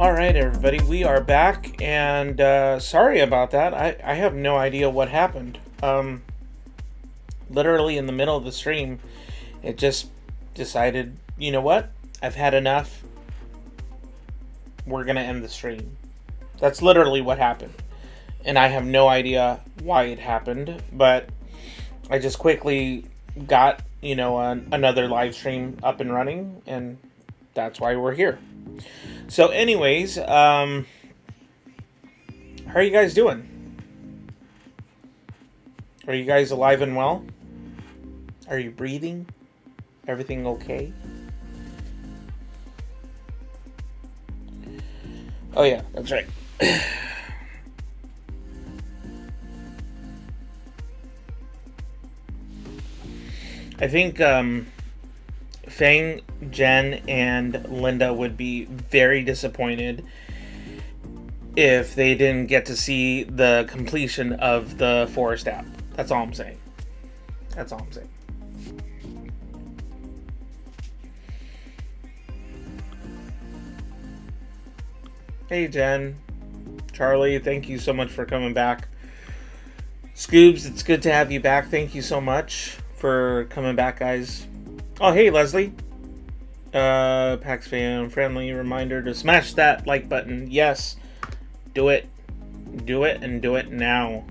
All right, everybody, we are back, and sorry about that. I have no idea what happened. Literally in the middle of the stream, it just decided, you know what? I've had enough. We're going to end the stream. That's literally what happened. And I have no idea why it happened, but I just quickly got, another live stream up and running, and that's why we're here. So anyways, how are you guys doing? Are you guys alive and well? Are you breathing? Everything okay? Oh yeah, that's right. I think Fang, Jen, and Linda would be very disappointed if they didn't get to see the completion of the Forest app. That's all I'm saying. That's all I'm saying. Hey, Jen. Charlie, thank you so much for coming back. Scoobs, it's good to have you back. Thank you so much for coming back, guys. Oh, hey, Leslie. Pax fan, friendly reminder to smash that like button. Yes, do it. Do it, and do it now.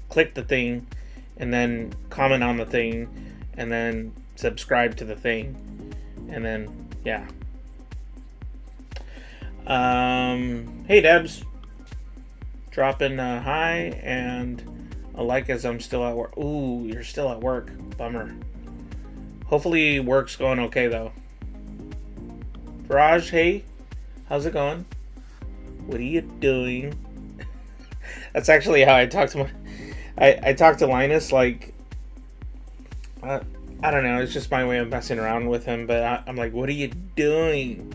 Click the thing, and then comment on the thing, and then subscribe to the thing, and then, yeah. Hey, Debs. Dropping a hi and a like as I'm still at work. Ooh, you're still at work. Bummer. Hopefully work's going okay, though. Raj, hey. How's it going? What are you doing? That's actually how I talk to I talk to Linus, like, I don't know, it's just my way of messing around with him, but I'm like, what are you doing?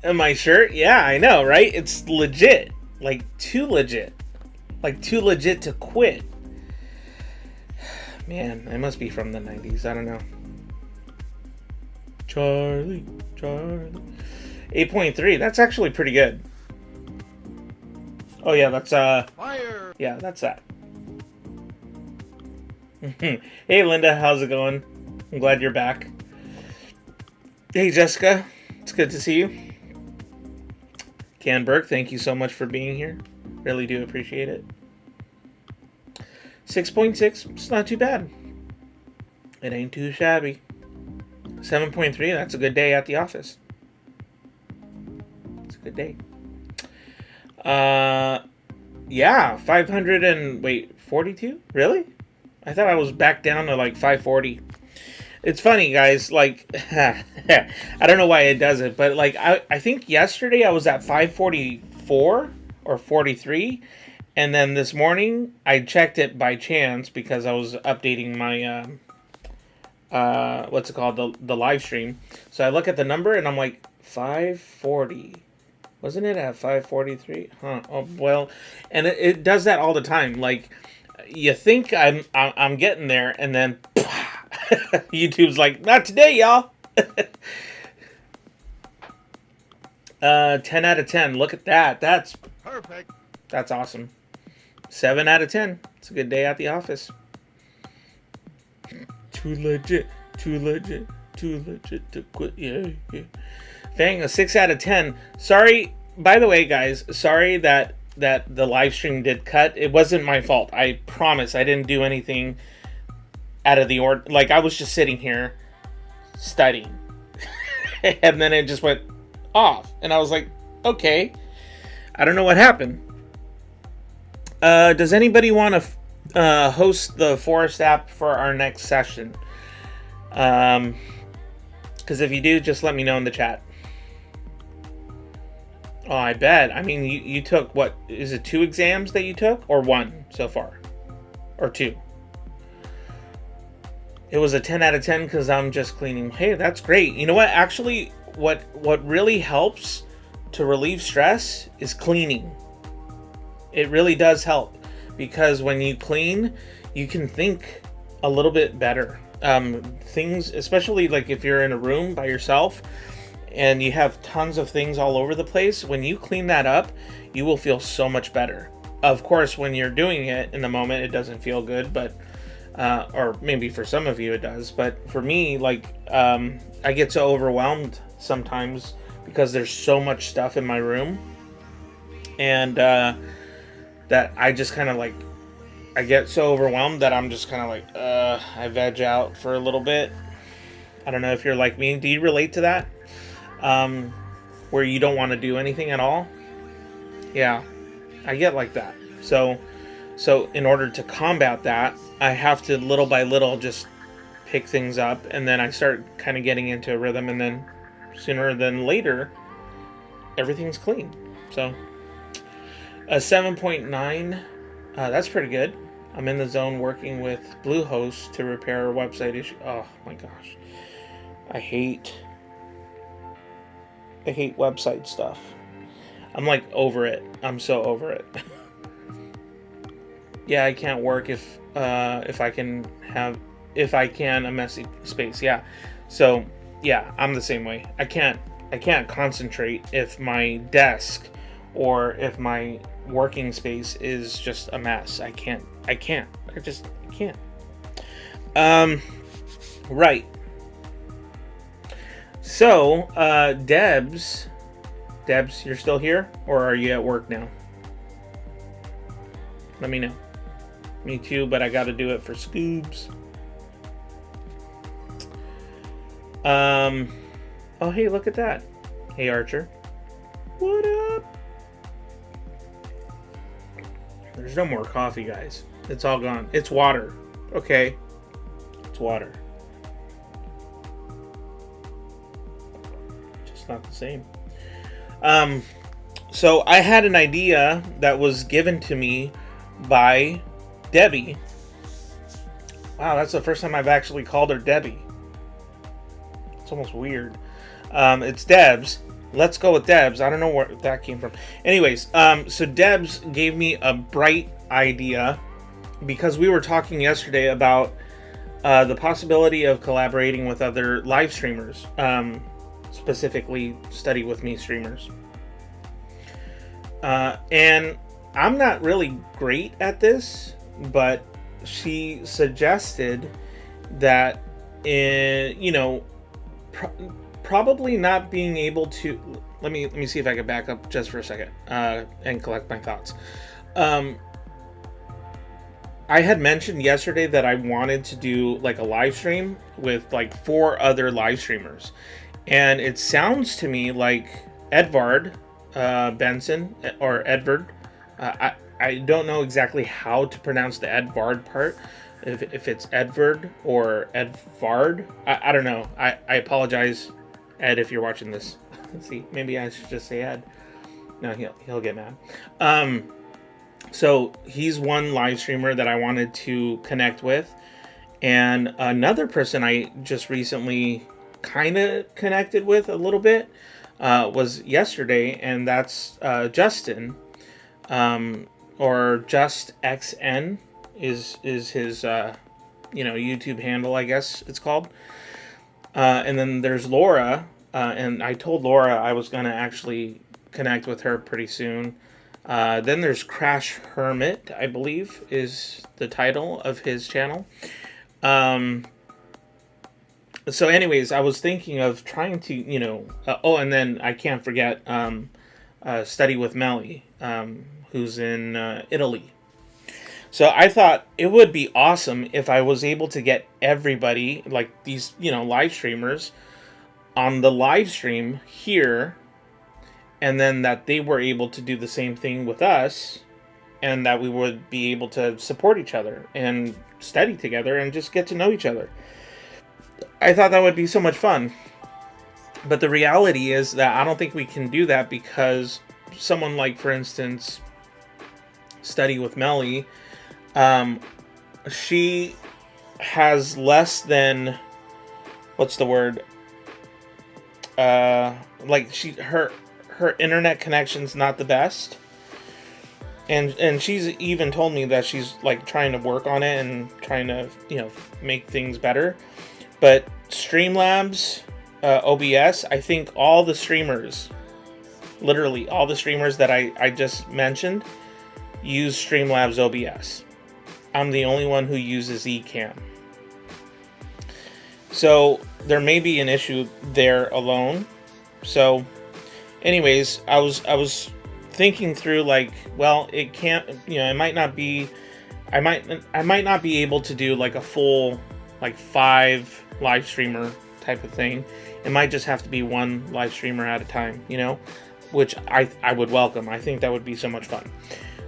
And my shirt? Yeah, I know, right? It's legit. Like, too legit. Like, too legit to quit. Man, I must be from the 90s. I don't know. Charlie. 8.3. That's actually pretty good. Oh, yeah, that's, Fire! Yeah, that's that. Hey, Linda, how's it going? I'm glad you're back. Hey, Jessica. It's good to see you. Canberg, thank you so much for being here. Really do appreciate it. 6.6, it's not too bad. It ain't too shabby. 7.3, that's a good day at the office. It's a good day. Yeah, 42? Really? I thought I was back down to like 540. It's funny, guys, like, I don't know why it does it, but like, I think yesterday I was at 544 or 43, and then this morning I checked it by chance because I was updating my, what's it called, the live stream. So I look at the number and I'm like, 540. Wasn't it at 543? Huh, oh, well, and it does that all the time. Like, you think I'm getting there, and then YouTube's like, not today, y'all. 10 out of 10. Look at that. That's perfect. That's awesome. 7 out of 10. It's a good day at the office. Too legit to quit. Yeah. Fang, a 6 out of 10. Sorry, by the way, guys, sorry that the live stream did cut. It wasn't my fault. I promise I didn't do anything out of the order. Like, I was just sitting here studying. And then it just went off. And I was like, okay. I don't know what happened. Does anybody want to host the Forest app for our next session? Because if you do, just let me know in the chat. Oh, I bet. I mean, you took, what, is it 2 exams that you took? Or 1 so far? Or 2? It was a 10 out of 10 because I'm just cleaning. Hey, that's great. You know what? Actually, what really helps to relieve stress is cleaning. It really does help. Because when you clean, you can think a little bit better. Things, especially like if you're in a room by yourself, and you have tons of things all over the place, when you clean that up, you will feel so much better. Of course, when you're doing it in the moment, it doesn't feel good, but or maybe for some of you it does, but for me, like, I get so overwhelmed sometimes because there's so much stuff in my room, and that I just kind of like, I get so overwhelmed that I'm just kind of like, I veg out for a little bit. I don't know if you're like me. Do you relate to that? Where you don't want to do anything at all? Yeah, I get like that. So in order to combat that, I have to little by little just pick things up, and then I start kind of getting into a rhythm, and then sooner than later, everything's clean. So a 7.9, that's pretty good. I'm in the zone working with Bluehost to repair a website issue. Oh my gosh. I hate website stuff. I'm like over it. I'm so over it. Yeah, I can't work if I can a messy space. Yeah. So yeah, I'm the same way. I can't concentrate if my desk or if my working space is just a mess. I can't. I can't. Right. So, Debs, you're still here, or are you at work now? Let me know. Me too, but I got to do it for Scoobs. Oh, hey, look at that. Hey, Archer. What up? There's no more coffee, guys. It's all gone. It's water. Okay. It's water. Just not the same. So I had an idea that was given to me by Debbie. Wow, that's the first time I've actually called her Debbie. It's almost weird. It's Debs. Let's go with Debs. I don't know where that came from. Anyways, so Debs gave me a bright idea because we were talking yesterday about the possibility of collaborating with other live streamers, specifically Study With Me streamers. And I'm not really great at this, but she suggested that, probably not being able to. Let me see if I can back up just for a second and collect my thoughts. I had mentioned yesterday that I wanted to do like a live stream with like 4 other live streamers, and it sounds to me like Edvard Benson or Edvard. I don't know exactly how to pronounce the Edvard part. If it's Edvard or Edvard, I don't know. I apologize, Ed, if you're watching this. See, maybe I should just say Ed. No, he'll get mad. So he's one live streamer that I wanted to connect with, and another person I just recently kind of connected with a little bit was yesterday, and that's Justin, or Just XN is his YouTube handle, I guess it's called. And then there's Laura, and I told Laura I was gonna actually connect with her pretty soon. Then there's Crash Hermit, I believe is the title of his channel. So anyways, I was thinking of trying to, and then I can't forget Study With Melly, who's in Italy. So I thought it would be awesome if I was able to get everybody, like these, live streamers, on the live stream here, and then that they were able to do the same thing with us, and that we would be able to support each other and study together and just get to know each other. I thought that would be so much fun. But the reality is that I don't think we can do that because someone like, for instance, Study With Melly, she has less than, what's the word? Her internet connection's not the best. And she's even told me that she's like trying to work on it and trying to, make things better. But Streamlabs, OBS, I think all the streamers, literally all the streamers that I just mentioned, use Streamlabs OBS. I'm the only one who uses Ecamm. So there may be an issue there alone. So anyways, I was thinking through, like, well, it can't, it might not be, I might not be able to do like a full, like 5 live streamer type of thing. It might just have to be 1 live streamer at a time, which I would welcome. I think that would be so much fun.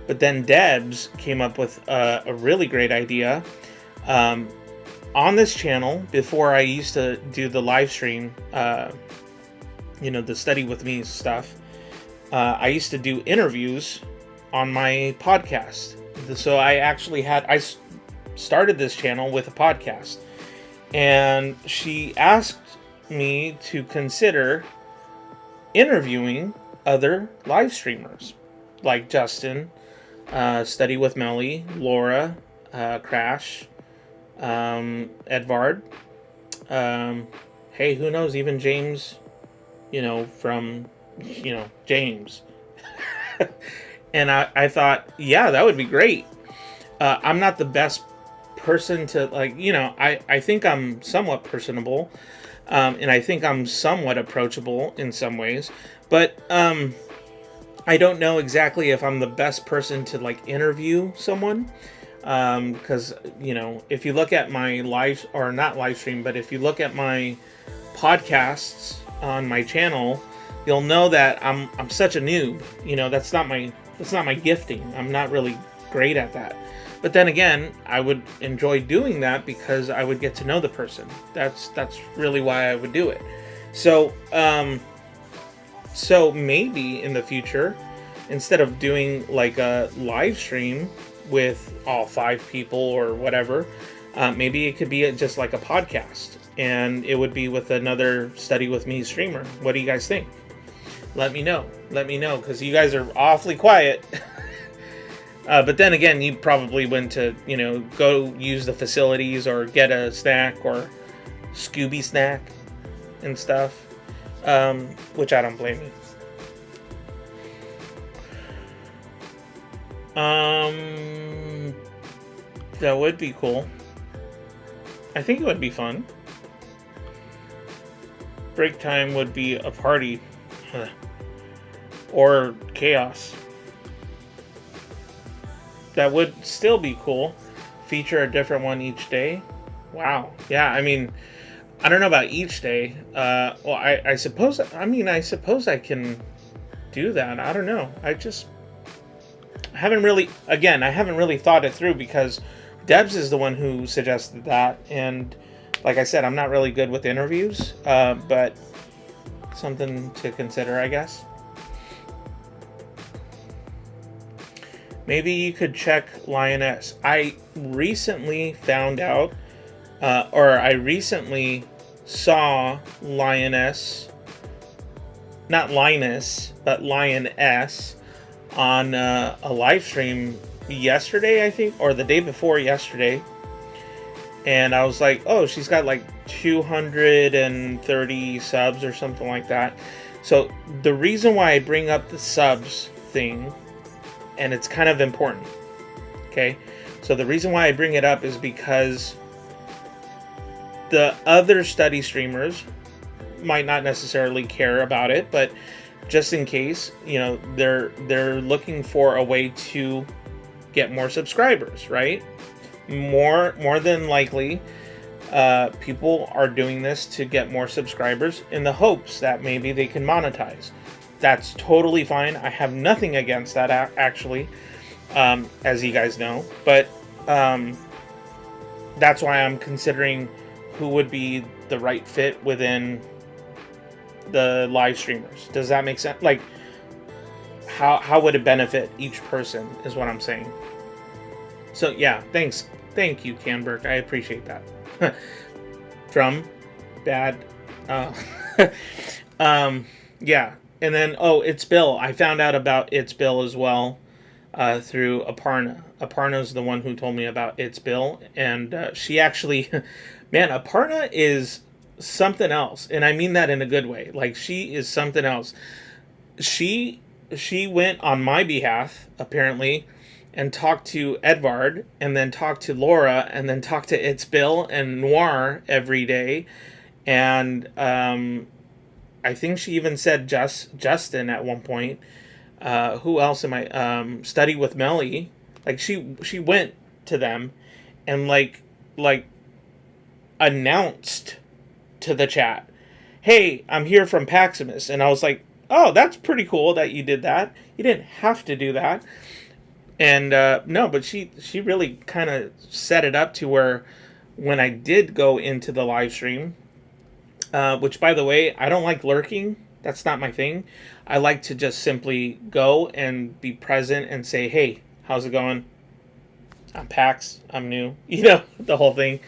But then Debs came up with a really great idea. On this channel, before I used to do the live stream, the study with me stuff, I used to do interviews on my podcast. So I started this channel with a podcast. And she asked me to consider interviewing other live streamers, like Justin, Study with Melly, Laura, Crash, Edvard, hey, who knows, even James, from, James. And I thought, yeah, that would be great. I'm not the best person to, I think I'm somewhat personable, and I think I'm somewhat approachable in some ways, but I don't know exactly if I'm the best person to interview someone, because if you look at my not live stream, but if you look at my podcasts on my channel, you'll know that I'm such a noob. That's not my gifting. I'm not really great at that. But then again, I would enjoy doing that because I would get to know the person. That's really why I would do it. So maybe in the future, instead of doing like a live stream with all 5 people or whatever, maybe it could be just like a podcast, and it would be with another Study With Me streamer. What do you guys think? Let me know, because you guys are awfully quiet. But then again, you probably went to, go use the facilities or get a snack or Scooby snack and stuff, which I don't blame you. That would be cool. I think it would be fun. Break time would be a party. Or chaos. That would still be cool. Feature a different one each day. Wow. Yeah, I mean, I don't know about each day. Well, I suppose I can do that. I don't know. I haven't really thought it through, because Debs is the one who suggested that, and like I said, I'm not really good with interviews, but something to consider, I guess. Maybe you could check Lioness. I recently found out, I recently saw Lioness, not Linus, but Lioness, on a live stream yesterday, I think, or the day before yesterday. And I was like, oh, she's got like 230 subs or something like that. So the reason why I bring up the subs thing, and it's kind of important, okay? So the reason why I bring it up is because the other study streamers might not necessarily care about it, but just in case, they're looking for a way to get more subscribers, right? More than likely, people are doing this to get more subscribers in the hopes that maybe they can monetize. That's totally fine. I have nothing against that, actually, as you guys know. But that's why I'm considering who would be the right fit within the live streamers. Does that make sense? Like, how would it benefit each person is what I'm saying. So yeah, thanks. Thank you, Canberg. I appreciate that. Drum. Bad. Yeah. And then, It's Bill. I found out about It's Bill as well through Aparna. Aparna's the one who told me about It's Bill. And she actually... Man, Aparna is something else, and I mean that in a good way. Like, she is something else. She she went on my behalf, apparently, and talked to Edvard, and then talked to Laura, and then talked to It's Bill and Noir every day. And I think she even said Justin at one point. Who else am I? Study with Melly. Like, she went to them and like announced to the chat, "Hey, I'm here from Paximus," and I was like, "Oh, that's pretty cool that you did that. You didn't have to do that." And no, but she really kind of set it up to where when I did go into the live stream, which, by the way, I don't like lurking. That's not my thing. I like to just simply go and be present and say, "Hey, how's it going? I'm Pax. I'm new." The whole thing.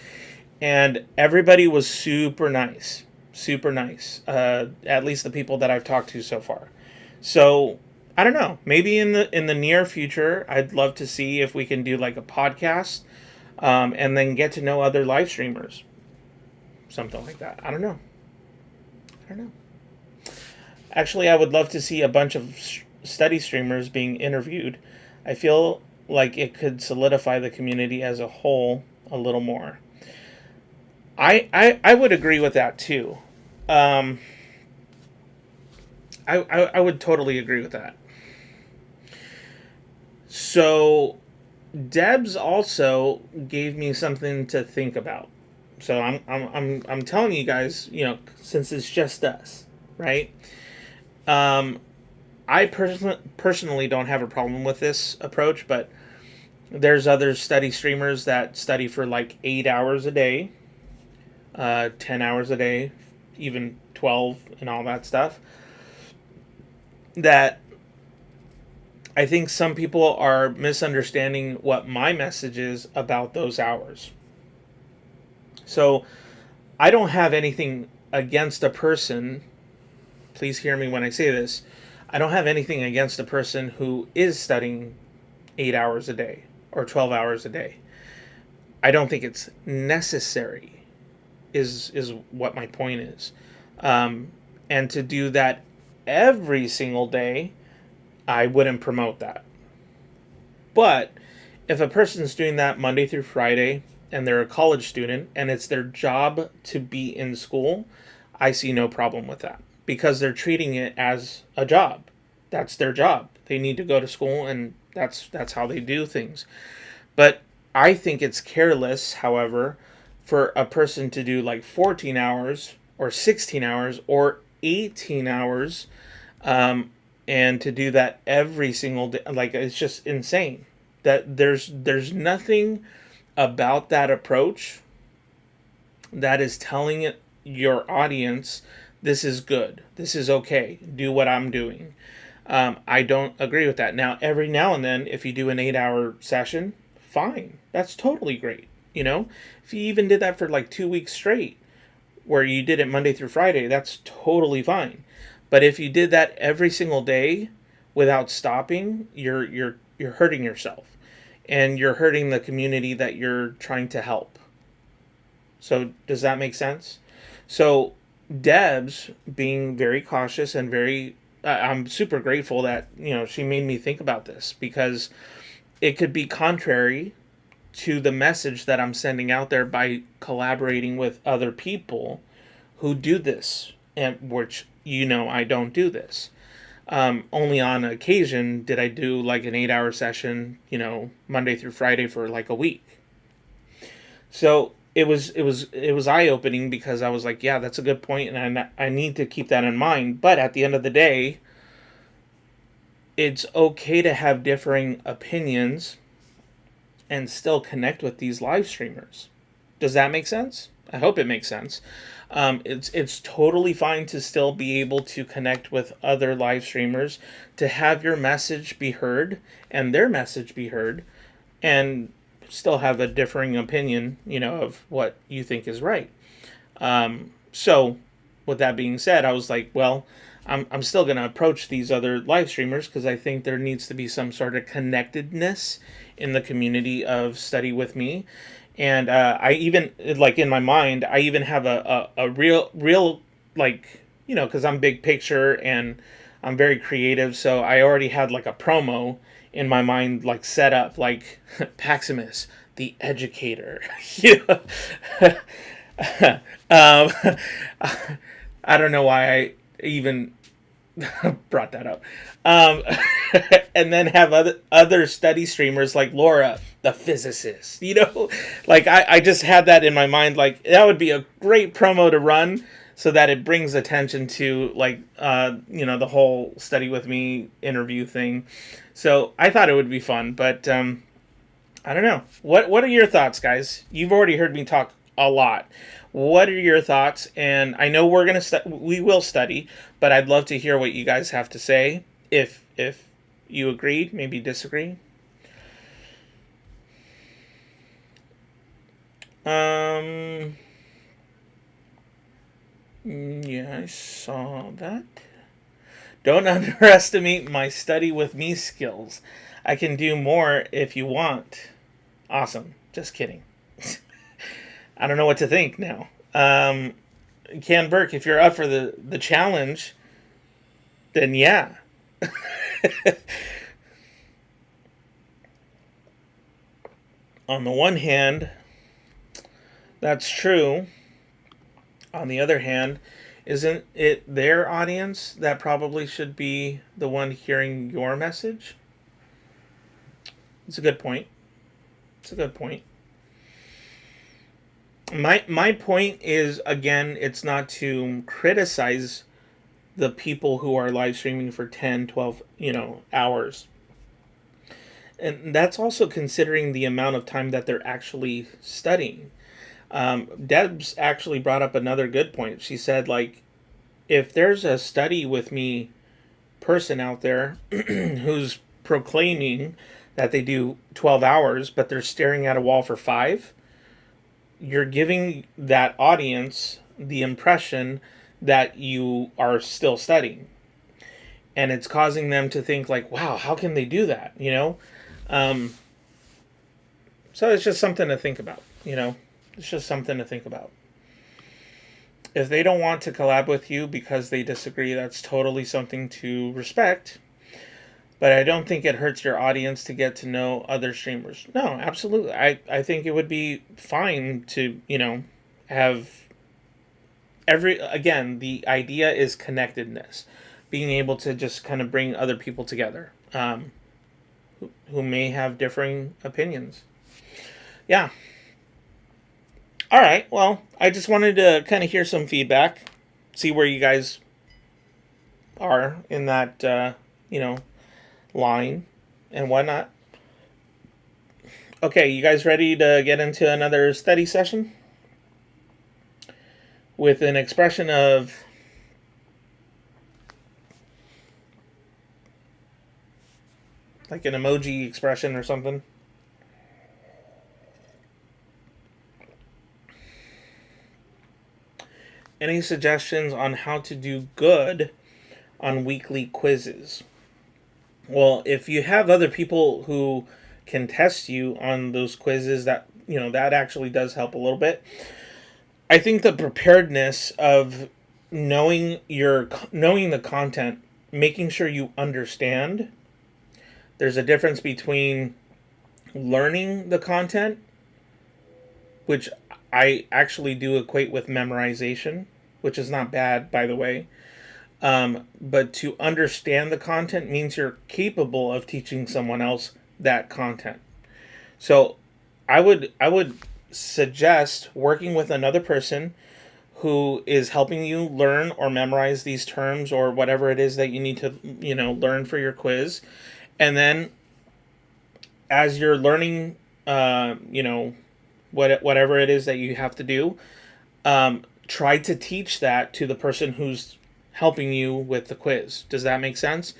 And everybody was super nice. Super nice. At least the people that I've talked to so far. So I don't know. Maybe in the near future, I'd love to see if we can do like a podcast, and then get to know other live streamers. Something like that. I don't know. I don't know. Actually, I would love to see a bunch of study streamers being interviewed. I feel like it could solidify the community as a whole a little more. I would agree with that too. Um, I would totally agree with that. So Debs also gave me something to think about. So I'm telling you guys, since it's just us, right? Um, I personally don't have a problem with this approach, but there's other study streamers that study for like 8 hours a day, 10 hours a day, even 12, and all that stuff. That I think some people are misunderstanding what my message is about those hours. So I don't have anything against a person. Please hear me when I say this. I don't have anything against a person who is studying 8 hours a day or 12 hours a day. I don't think it's necessary, is what my point is. And to do that every single day, I wouldn't promote that. But if a person's doing that Monday through Friday and they're a college student and it's their job to be in school, I see no problem with that because they're treating it as a job. That's their job. They need to go to school, and that's how they do things. But I think it's careless, however, for a person to do like 14 hours or 16 hours or 18 hours, and to do that every single day. Like, it's just insane. That there's nothing about that approach that is telling your audience, this is good, this is okay, do what I'm doing. I don't agree with that. Now, every now and then, if you do an 8-hour session, fine. That's totally great. If you even did that for like 2 weeks straight, where you did it Monday through Friday, that's totally fine. But if you did that every single day without stopping, you're hurting yourself, and you're hurting the community that you're trying to help. So does that make sense? So Debs being very cautious and very, I'm super grateful that she made me think about this, because it could be contrary to the message that I'm sending out there by collaborating with other people who do this, and which I don't do this. Only on occasion did I do like an 8-hour session, Monday through Friday for like a week. So it was eye opening, because I was like, yeah, that's a good point, and I need to keep that in mind. But at the end of the day, it's okay to have differing opinions and still connect with these live streamers. Does that make sense? I hope it makes sense. It's totally fine to still be able to connect with other live streamers, to have your message be heard and their message be heard, and still have a differing opinion, of what you think is right. So with that being said, I was like, well, I'm still going to approach these other live streamers, because I think there needs to be some sort of connectedness in the community of Study With Me. And I even, like, in my mind, I even have a real, like, because I'm big picture and I'm very creative, so I already had like a promo in my mind, like, set up, like, Paximus, the educator. you know? um, I don't know why I even brought that up. Um, and then have other study streamers like Laura, the physicist. Like, I just had that in my mind. Like, that would be a great promo to run, so that it brings attention to, like, the whole study with me interview thing. So I thought it would be fun, but I don't know. What are your thoughts, guys? You've already heard me talk a lot. What are your thoughts? And I know we will study, but I'd love to hear what you guys have to say. If you agree, maybe disagree. Um. Yeah, I saw that. Don't underestimate my study with me skills. I can do more if you want. Awesome. Just kidding. I don't know what to think now. Ken Burke, if you're up for the challenge, then yeah. On the one hand, that's true. On the other hand, isn't it their audience that probably should be the one hearing your message? It's a good point. It's a good point. My point is, again, it's not to criticize the people who are live streaming for 10, 12, hours. And that's also considering the amount of time that they're actually studying. Debs actually brought up another good point. She said, like, if there's a study with me person out there who's proclaiming that they do 12 hours, but they're staring at a wall for 5, you're giving that audience the impression that you are still studying. And it's causing them to think, like, wow, how can they do that? So it's just something to think about, It's just something to think about. If they don't want to collab with you because they disagree, that's totally something to respect. But I don't think it hurts your audience to get to know other streamers. No, absolutely. I think it would be fine to, have again, the idea is connectedness. Being able to just kind of bring other people together who may have differing opinions. Yeah. All right. Well, I just wanted to kind of hear some feedback, see where you guys are in that, line and whatnot. Okay, you guys ready to get into another study session? With an expression of like an emoji expression or something. Any suggestions on how to do good on weekly quizzes? Well, if you have other people who can test you on those quizzes, that that actually does help a little bit. I think the preparedness of knowing the content, making sure you understand. There's a difference between learning the content, which I actually do equate with memorization, which is not bad, by the way. But to understand the content means you're capable of teaching someone else that content. So I would suggest working with another person who is helping you learn or memorize these terms or whatever it is that you need to, learn for your quiz. And then as you're learning, whatever it is that you have to do, try to teach that to the person who's helping you with the quiz. Does that make sense?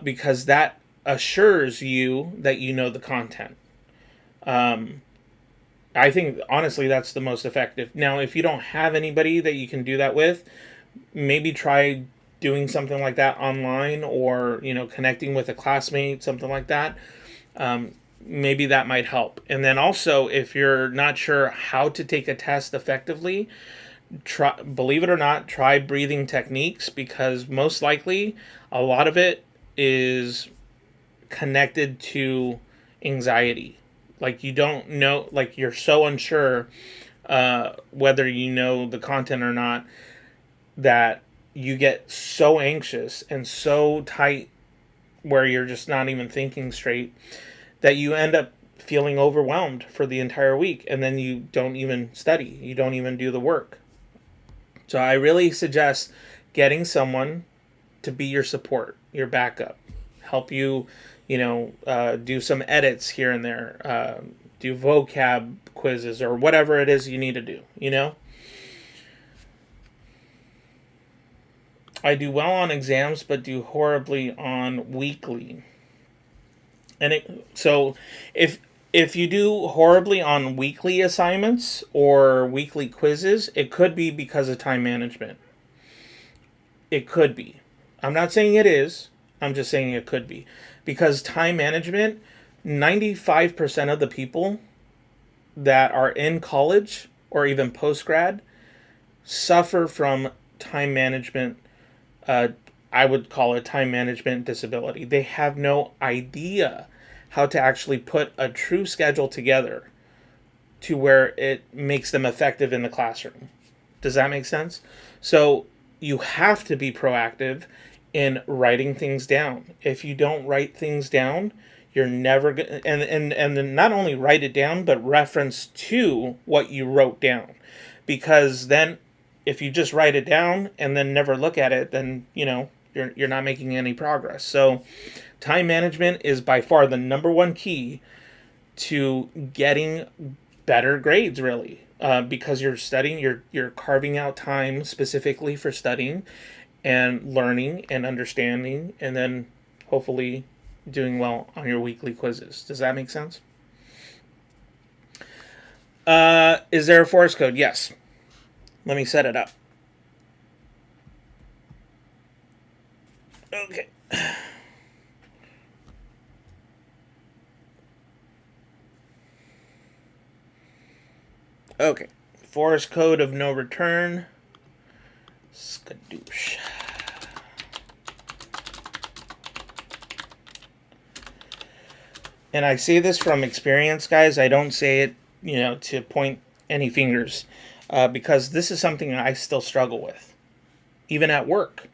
Because that assures you that you know the content. I think, honestly, that's the most effective. Now, if you don't have anybody that you can do that with, maybe try doing something like that online or, connecting with a classmate, something like that. maybe that might help. And then also, if you're not sure how to take a test effectively, try, believe it or not, try breathing techniques, because most likely a lot of it is connected to anxiety. Like, you don't know, like, you're so unsure whether you know the content or not, that you get so anxious and so tight where you're just not even thinking straight, that you end up feeling overwhelmed for the entire week, and then you don't even study, you don't even do the work. So I really suggest getting someone to be your support, your backup, help you, do some edits here and there, do vocab quizzes or whatever it is you need to do. I do well on exams, but do horribly on weekly. So if you do horribly on weekly assignments or weekly quizzes, it could be because of time management. It could be. I'm not saying it is. I'm just saying it could be. Because time management, 95% of the people that are in college or even post grad suffer from time management. I would call it time management disability. They have no idea how to actually put a true schedule together to where it makes them effective in the classroom. Does that make sense? So you have to be proactive in writing things down. If you don't write things down, you're never going, and then not only write it down, but reference to what you wrote down. Because then if you just write it down and then never look at it, then you're not making any progress. So time management is by far the number one key to getting better grades, really, because you're studying, you're carving out time specifically for studying and learning and understanding, and then hopefully doing well on your weekly quizzes. Does that make sense? Is there a force code? Yes. Let me set it up. Okay. Okay. Force code of no return. Skadoosh. And I say this from experience, guys. I don't say it, to point any fingers, because this is something I still struggle with. Even at work,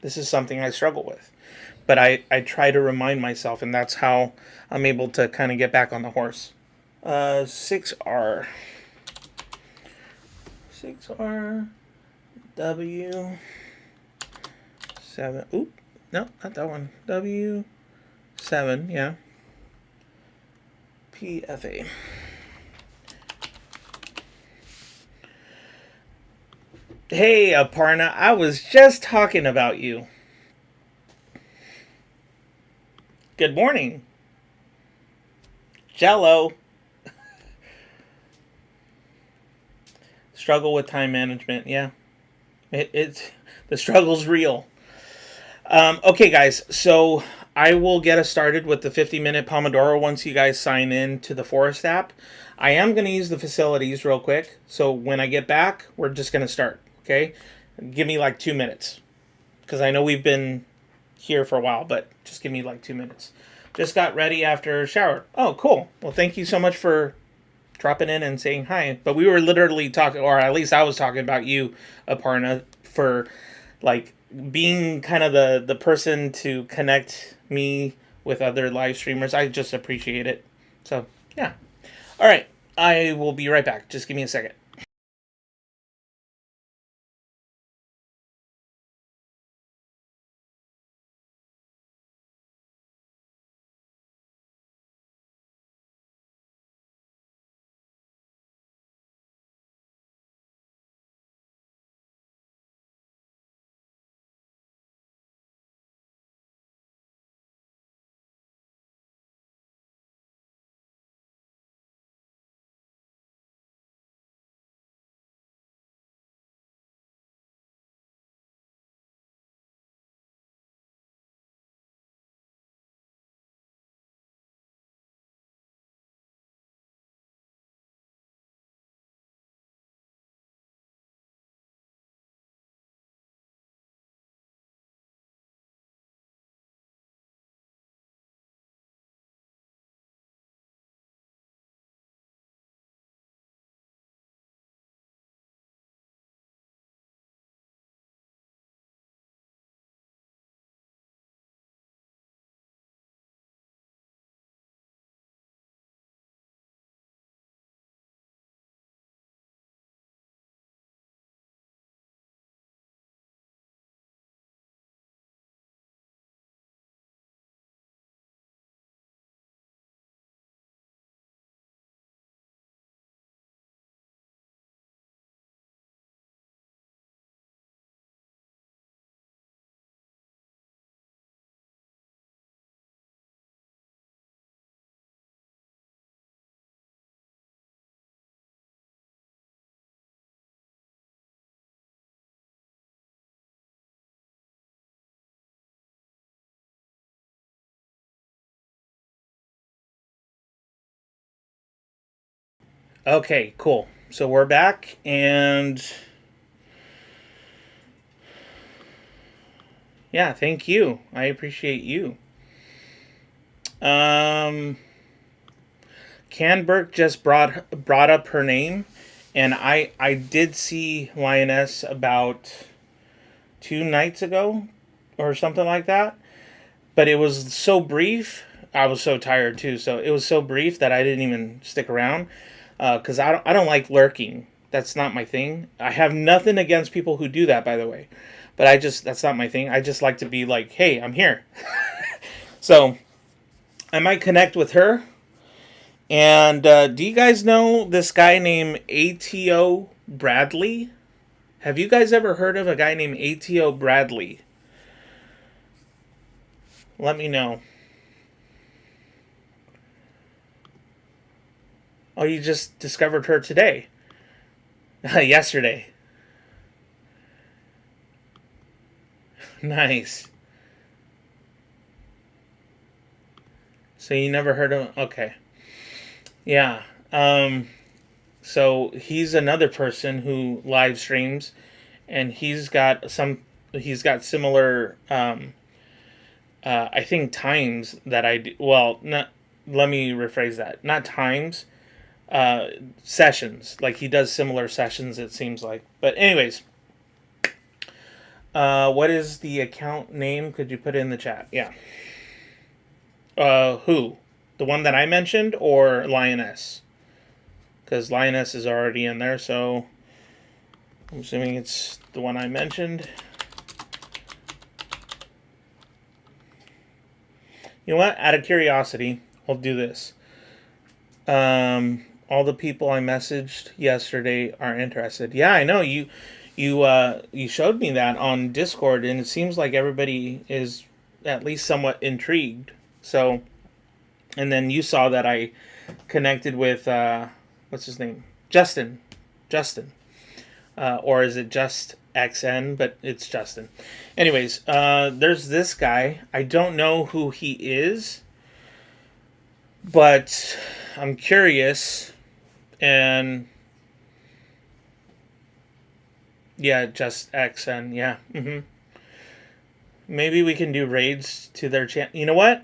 this is something I struggle with. But I try to remind myself, and that's how I'm able to kind of get back on the horse. 6R. 6R. W. 7. Oop. No, not that one. W. 7, yeah. PFA. Hey, Aparna, I was just talking about you. Good morning. Jello. Struggle with time management, yeah. It's the struggle's real. Okay, guys, so I will get us started with the 50-minute Pomodoro once you guys sign in to the Forest app. I am going to use the facilities real quick, so when I get back, we're just going to start, okay? Give me like 2 minutes, because I know we've been here for a while, but just give me like 2 minutes. Just got ready after shower. Oh, cool. Well, thank you so much for dropping in and saying hi. But we were literally talking, or at least I was talking about you, Aparna, for like being kind of the person to connect me with other live streamers. I just appreciate it. So yeah. All right. I will be right back. Just give me a second. Okay, cool. So we're back, and yeah, thank you. I appreciate you. Um, Canberg just brought up her name, and I did see Lioness about 2 nights ago or something like that. But it was so brief. I was so tired too, so it was so brief that I didn't even stick around because I don't like lurking. That's not my thing. I have nothing against people who do that, by the way, but that's not my thing. I just like to be like, hey, I'm here. So I might connect with her. And do you guys know this guy named ATO Bradley? Have you guys ever heard of a guy named ATO Bradley? Let me know. Oh, you just discovered her today. Yesterday. Nice. So you never heard of. Okay. Yeah. So he's another person who live streams, and He's got similar. I think times that I do. Well, not. Let me rephrase that. Not times. Sessions. Like he does similar sessions. It seems like. But anyways. What is the account name? Could you put it in the chat? Yeah. Who? The one that I mentioned or Lioness? Because Lioness is already in there, so I'm assuming it's the one I mentioned. You know what? Out of curiosity, I'll do this. All the people I messaged yesterday are interested. Yeah, I know you showed me that on Discord, and it seems like everybody is at least somewhat intrigued. So, and then you saw that I connected with what's his name, Justin, or is it just XN? But it's Justin. Anyways, there's this guy. I don't know who he is, but I'm curious, and yeah, just XN. Yeah. Maybe we can do raids to their channel. You know what?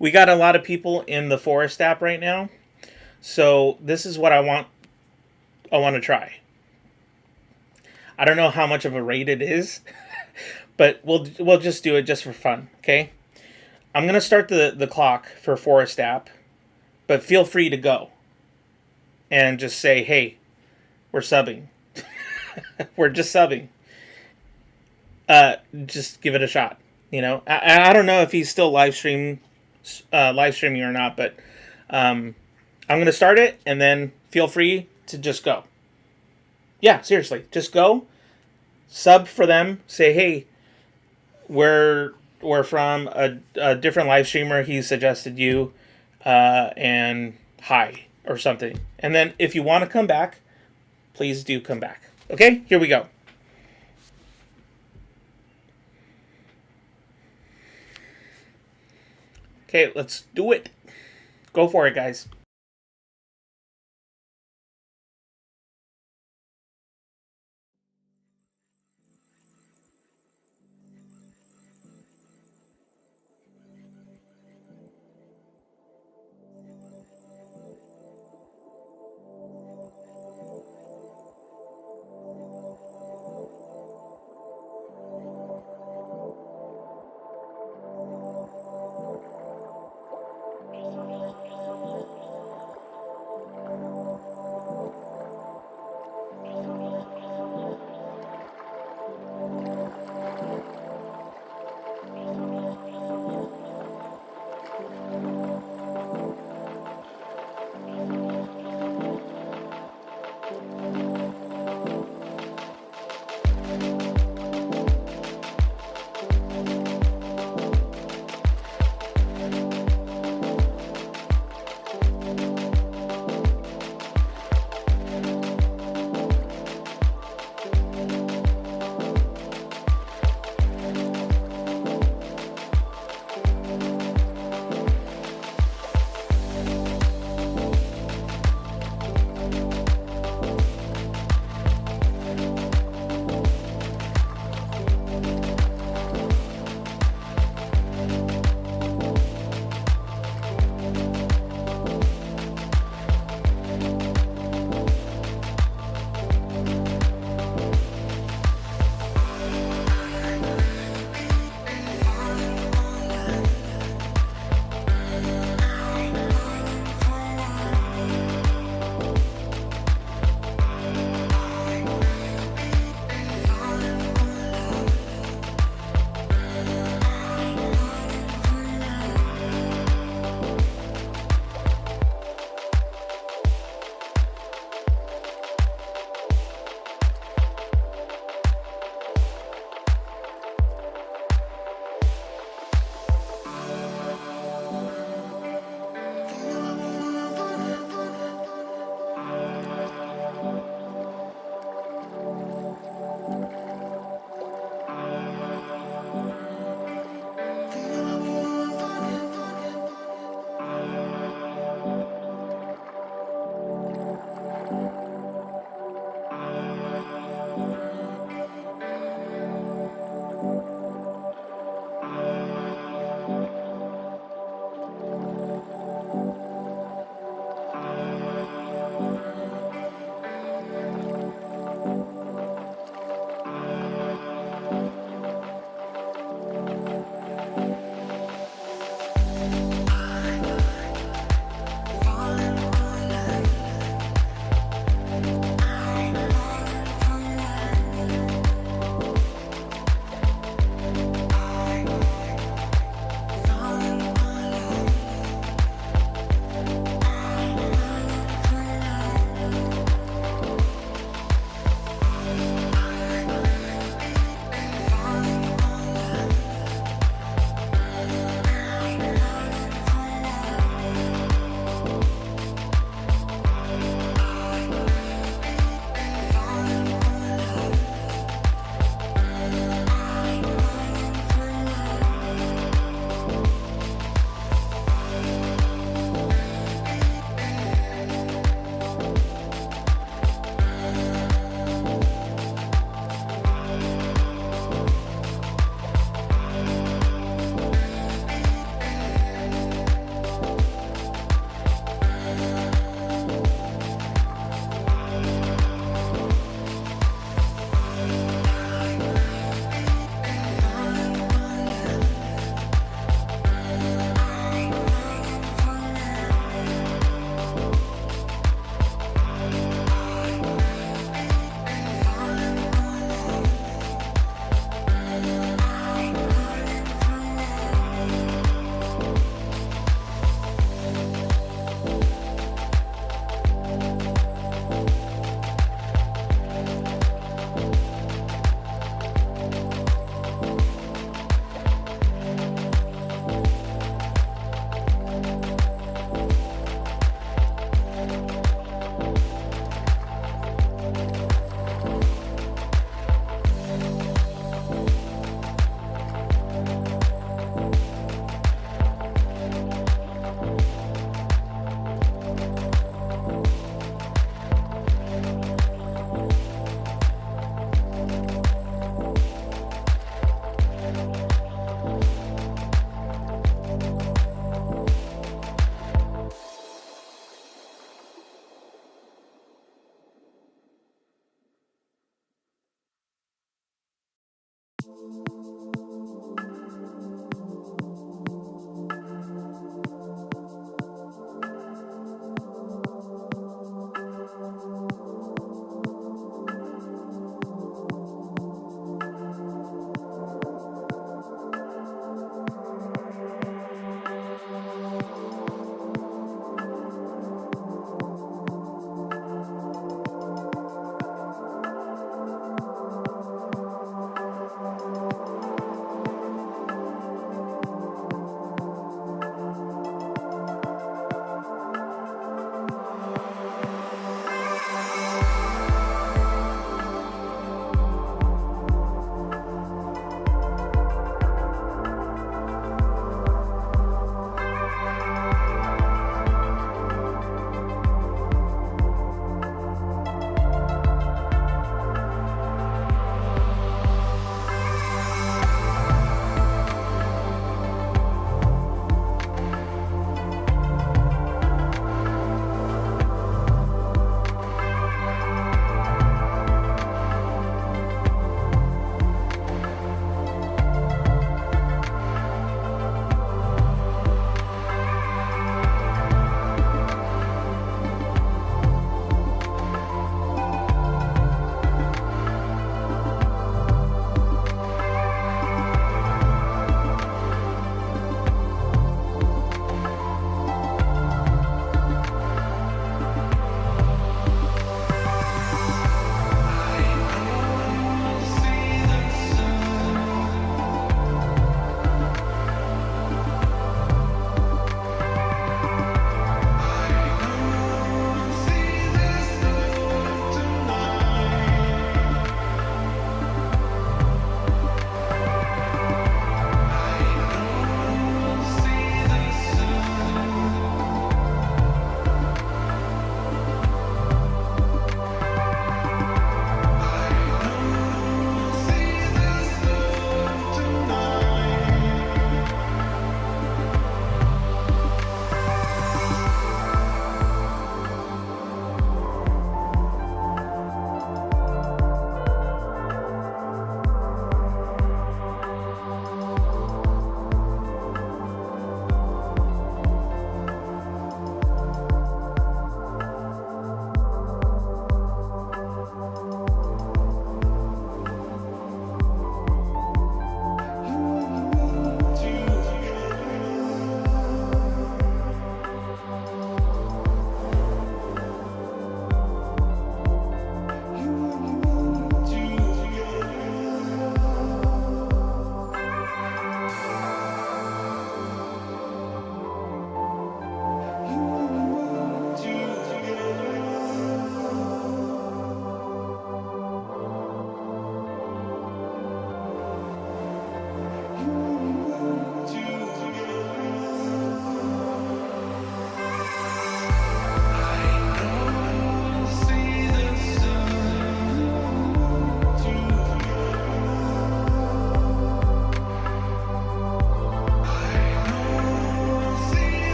We got a lot of people in the Forest app right now, so this is what I want. I want to try. I don't know how much of a raid it is, but we'll just do it just for fun. Okay. I'm gonna start the clock for Forest app, but feel free to go and just say, hey, we're subbing. We're just subbing. Just give it a shot. You know, I don't know if he's still live streaming or not, but I'm gonna start it and then feel free to just go. Yeah, seriously, just go. Sub for them. Say, hey, we're from a different live streamer. He suggested you, and hi or something. And then if you want to come back, please do come back. Okay, here we go. Okay, let's do it. Go for it, guys.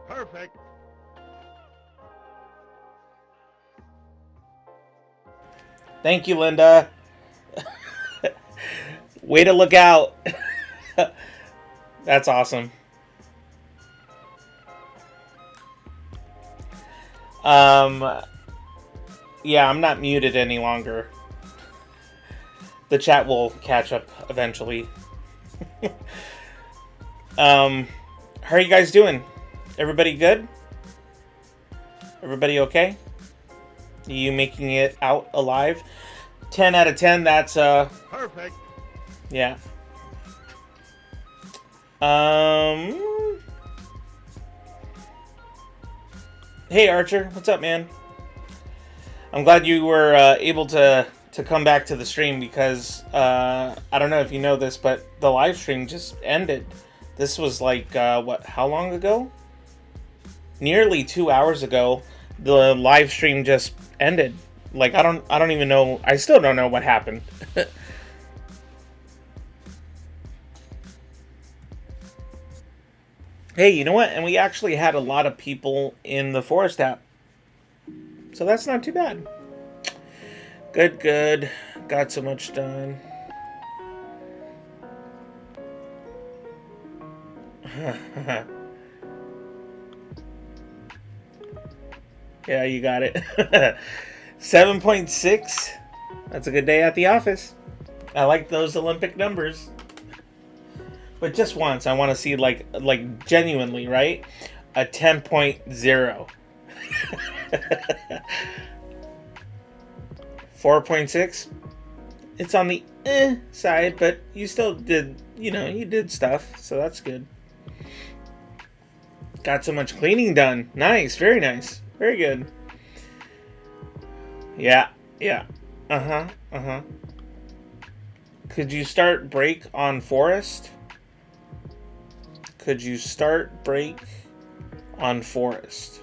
Perfect. Thank you, Linda. Way to look out. That's awesome. Yeah, I'm not muted any longer. The chat will catch up eventually. How are you guys doing? Everybody good? Everybody okay? Are you making it out alive? 10 out of 10, that's Perfect. yeah. Hey Archer, what's up, man? I'm glad you were able to come back to the stream because I don't know if you know this, but the live stream just ended. This was like what? How long ago? Nearly 2 hours ago. The live stream just ended. Like I don't even know. I still don't know what happened. Hey, you know what? And we actually had a lot of people in the Forest app. So that's not too bad. Good, good. Got so much done. Yeah, you got it. 7.6. That's a good day at the office. I like those Olympic numbers. But just once, I want to see like genuinely, right? A 10.0. 4.6. It's on the side, but you still did, you did stuff, so that's good. Got so much cleaning done. Nice, very nice. Very good. Yeah. Could you start break on forest? Could you start break on forest?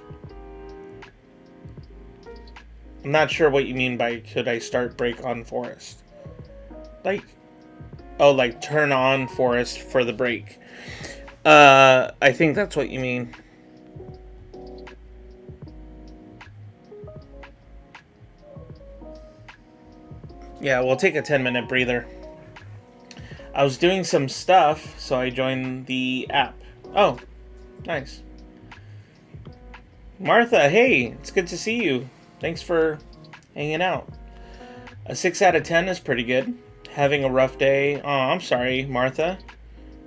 I'm not sure what you mean by could I start break on forest. Like, oh, like turn on forest for the break. I think that's what you mean. Yeah, we'll take a 10-minute breather. I was doing some stuff, so I joined the app. Oh, nice. Martha, hey, it's good to see you. Thanks for hanging out. A 6 out of 10 is pretty good. Having a rough day. Oh, I'm sorry, Martha.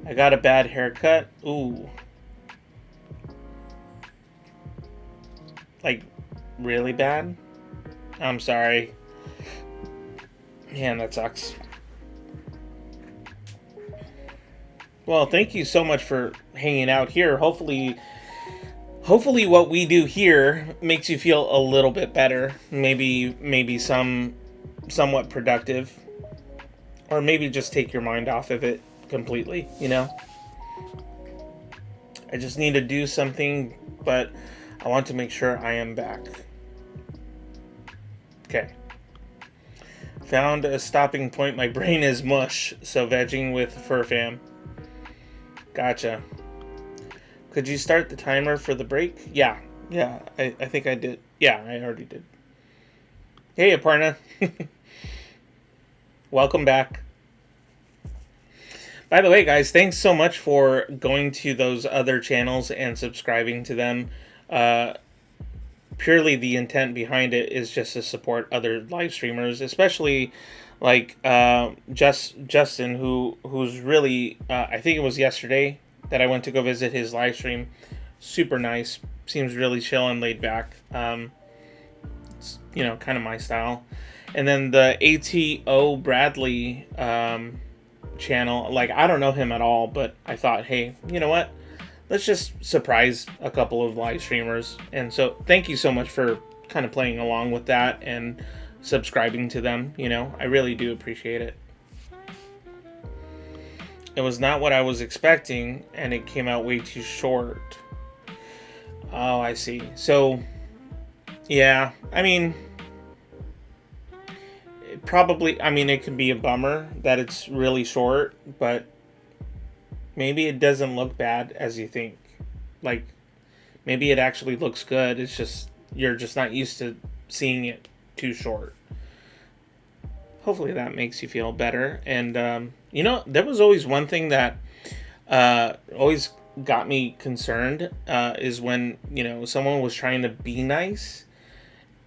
I got a bad haircut. Ooh. Like, really bad? I'm sorry. Man, that sucks. Well, thank you so much for hanging out here. Hopefully what we do here makes you feel a little bit better. Maybe somewhat productive. Or maybe just take your mind off of it completely, I just need to do something, but I want to make sure I am back. Okay. Found a stopping point. My brain is mush, so vegging with fur fam. Gotcha. Could you start the timer for the break? Yeah, I think I did. Yeah, I already did. Hey, Aparna. Welcome back. By the way, guys, thanks so much for going to those other channels and subscribing to them. Purely the intent behind it is just to support other live streamers, especially Like Justin, who's really, I think it was yesterday that I went to go visit his live stream. Super nice. Seems really chill and laid back. It's, kind of my style. And then the ATO Bradley channel, like, I don't know him at all, but I thought, hey, you know what? Let's just surprise a couple of live streamers. And so thank you so much for kind of playing along with that and subscribing to them. I really do appreciate it. It was not what I was expecting, and it came out way too short. Oh, I see. So, yeah, I mean, it could be a bummer that it's really short, but maybe it doesn't look bad as you think. Like, maybe it actually looks good. It's just, you're just not used to seeing it too short. Hopefully that makes you feel better. And, there was always one thing that always got me concerned is when, someone was trying to be nice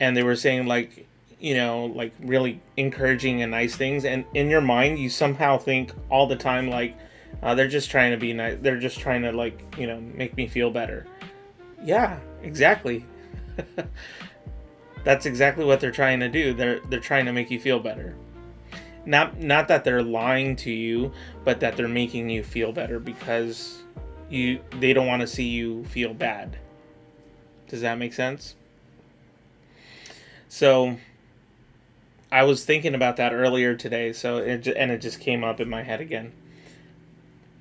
and they were saying, like, like really encouraging and nice things. And in your mind, you somehow think all the time, like, they're just trying to be nice. They're just trying to, like, make me feel better. Yeah, exactly. That's exactly what they're trying to do. They're trying to make you feel better. Not that they're lying to you, but that they're making you feel better because they don't want to see you feel bad. Does that make sense? So I was thinking about that earlier today, so it just came up in my head again.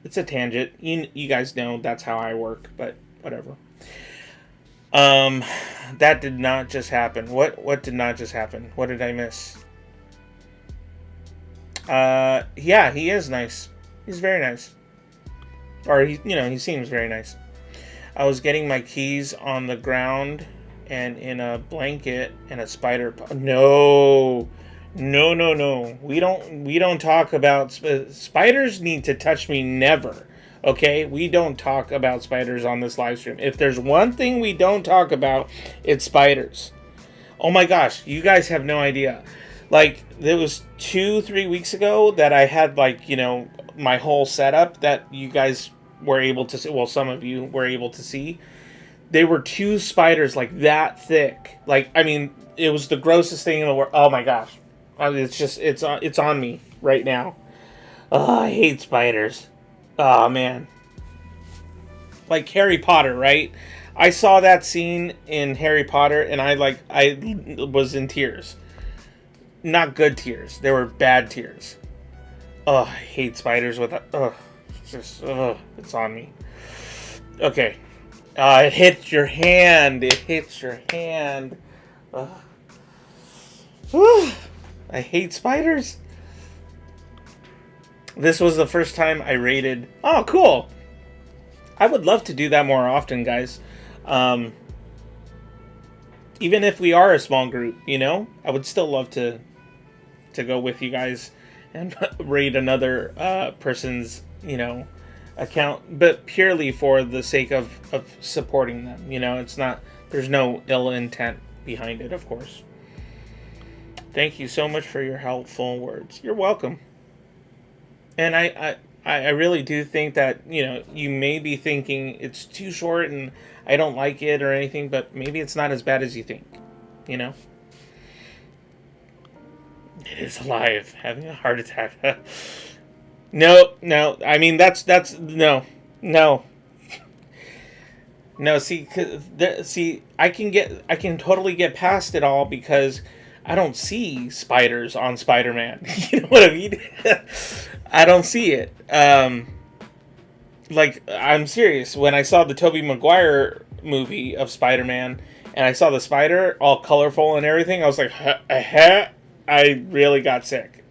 It's a tangent. You guys know that's how I work, but whatever. That did not just happen. What did not just happen? What did I miss? Yeah, he is nice. He's very nice. Or he seems very nice. I was getting my keys on the ground and in a blanket and a spider. No. We don't talk about spiders. Need to touch me never. Okay, we don't talk about spiders on this live stream. If there's one thing we don't talk about, it's spiders. Oh my gosh, you guys have no idea. Like, there was 2-3 weeks ago that I had, like, my whole setup that you guys were able to see. Well, some of you were able to see. They were 2 spiders, like, that thick. Like, I mean, it was the grossest thing in the world. Oh my gosh. It's on me right now. Oh, I hate spiders. Oh, man. Like Harry Potter, right? I saw that scene in Harry Potter, and I was in tears. Not good tears. They were bad tears. Oh, I hate spiders with that. Oh, it's on me. Okay. It hits your hand. I hate spiders. This was the first time I rated. Oh, cool. I would love to do that more often, guys. Even if we are a small group, I would still love to go with you guys and rate another person's, account, but purely for the sake of supporting them. It's not, there's no ill intent behind it, of course. Thank you so much for your helpful words. You're welcome. And I really do think that, you may be thinking it's too short and I don't like it or anything, but maybe it's not as bad as you think, It is alive, having a heart attack. No, I mean, that's, no. No, see, I can totally get past it all because I don't see spiders on Spider-Man. You know what I mean? I don't see it. Like, I'm serious. When I saw the Tobey Maguire movie of Spider-Man, and I saw the spider all colorful and everything, I was like, I really got sick.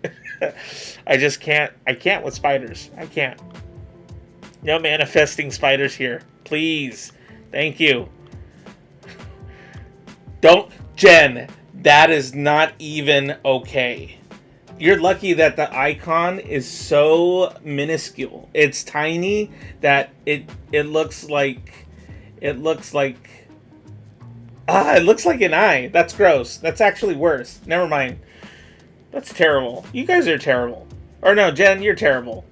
I just can't. I can't with spiders. I can't. No manifesting spiders here. Please. Thank you. Don't, Jen. That is not even okay. You're lucky that the icon is so minuscule. It's tiny that it looks like it looks like an eye. That's gross. That's actually worse. Never mind. That's terrible. You guys are terrible. Or no, Jen, you're terrible.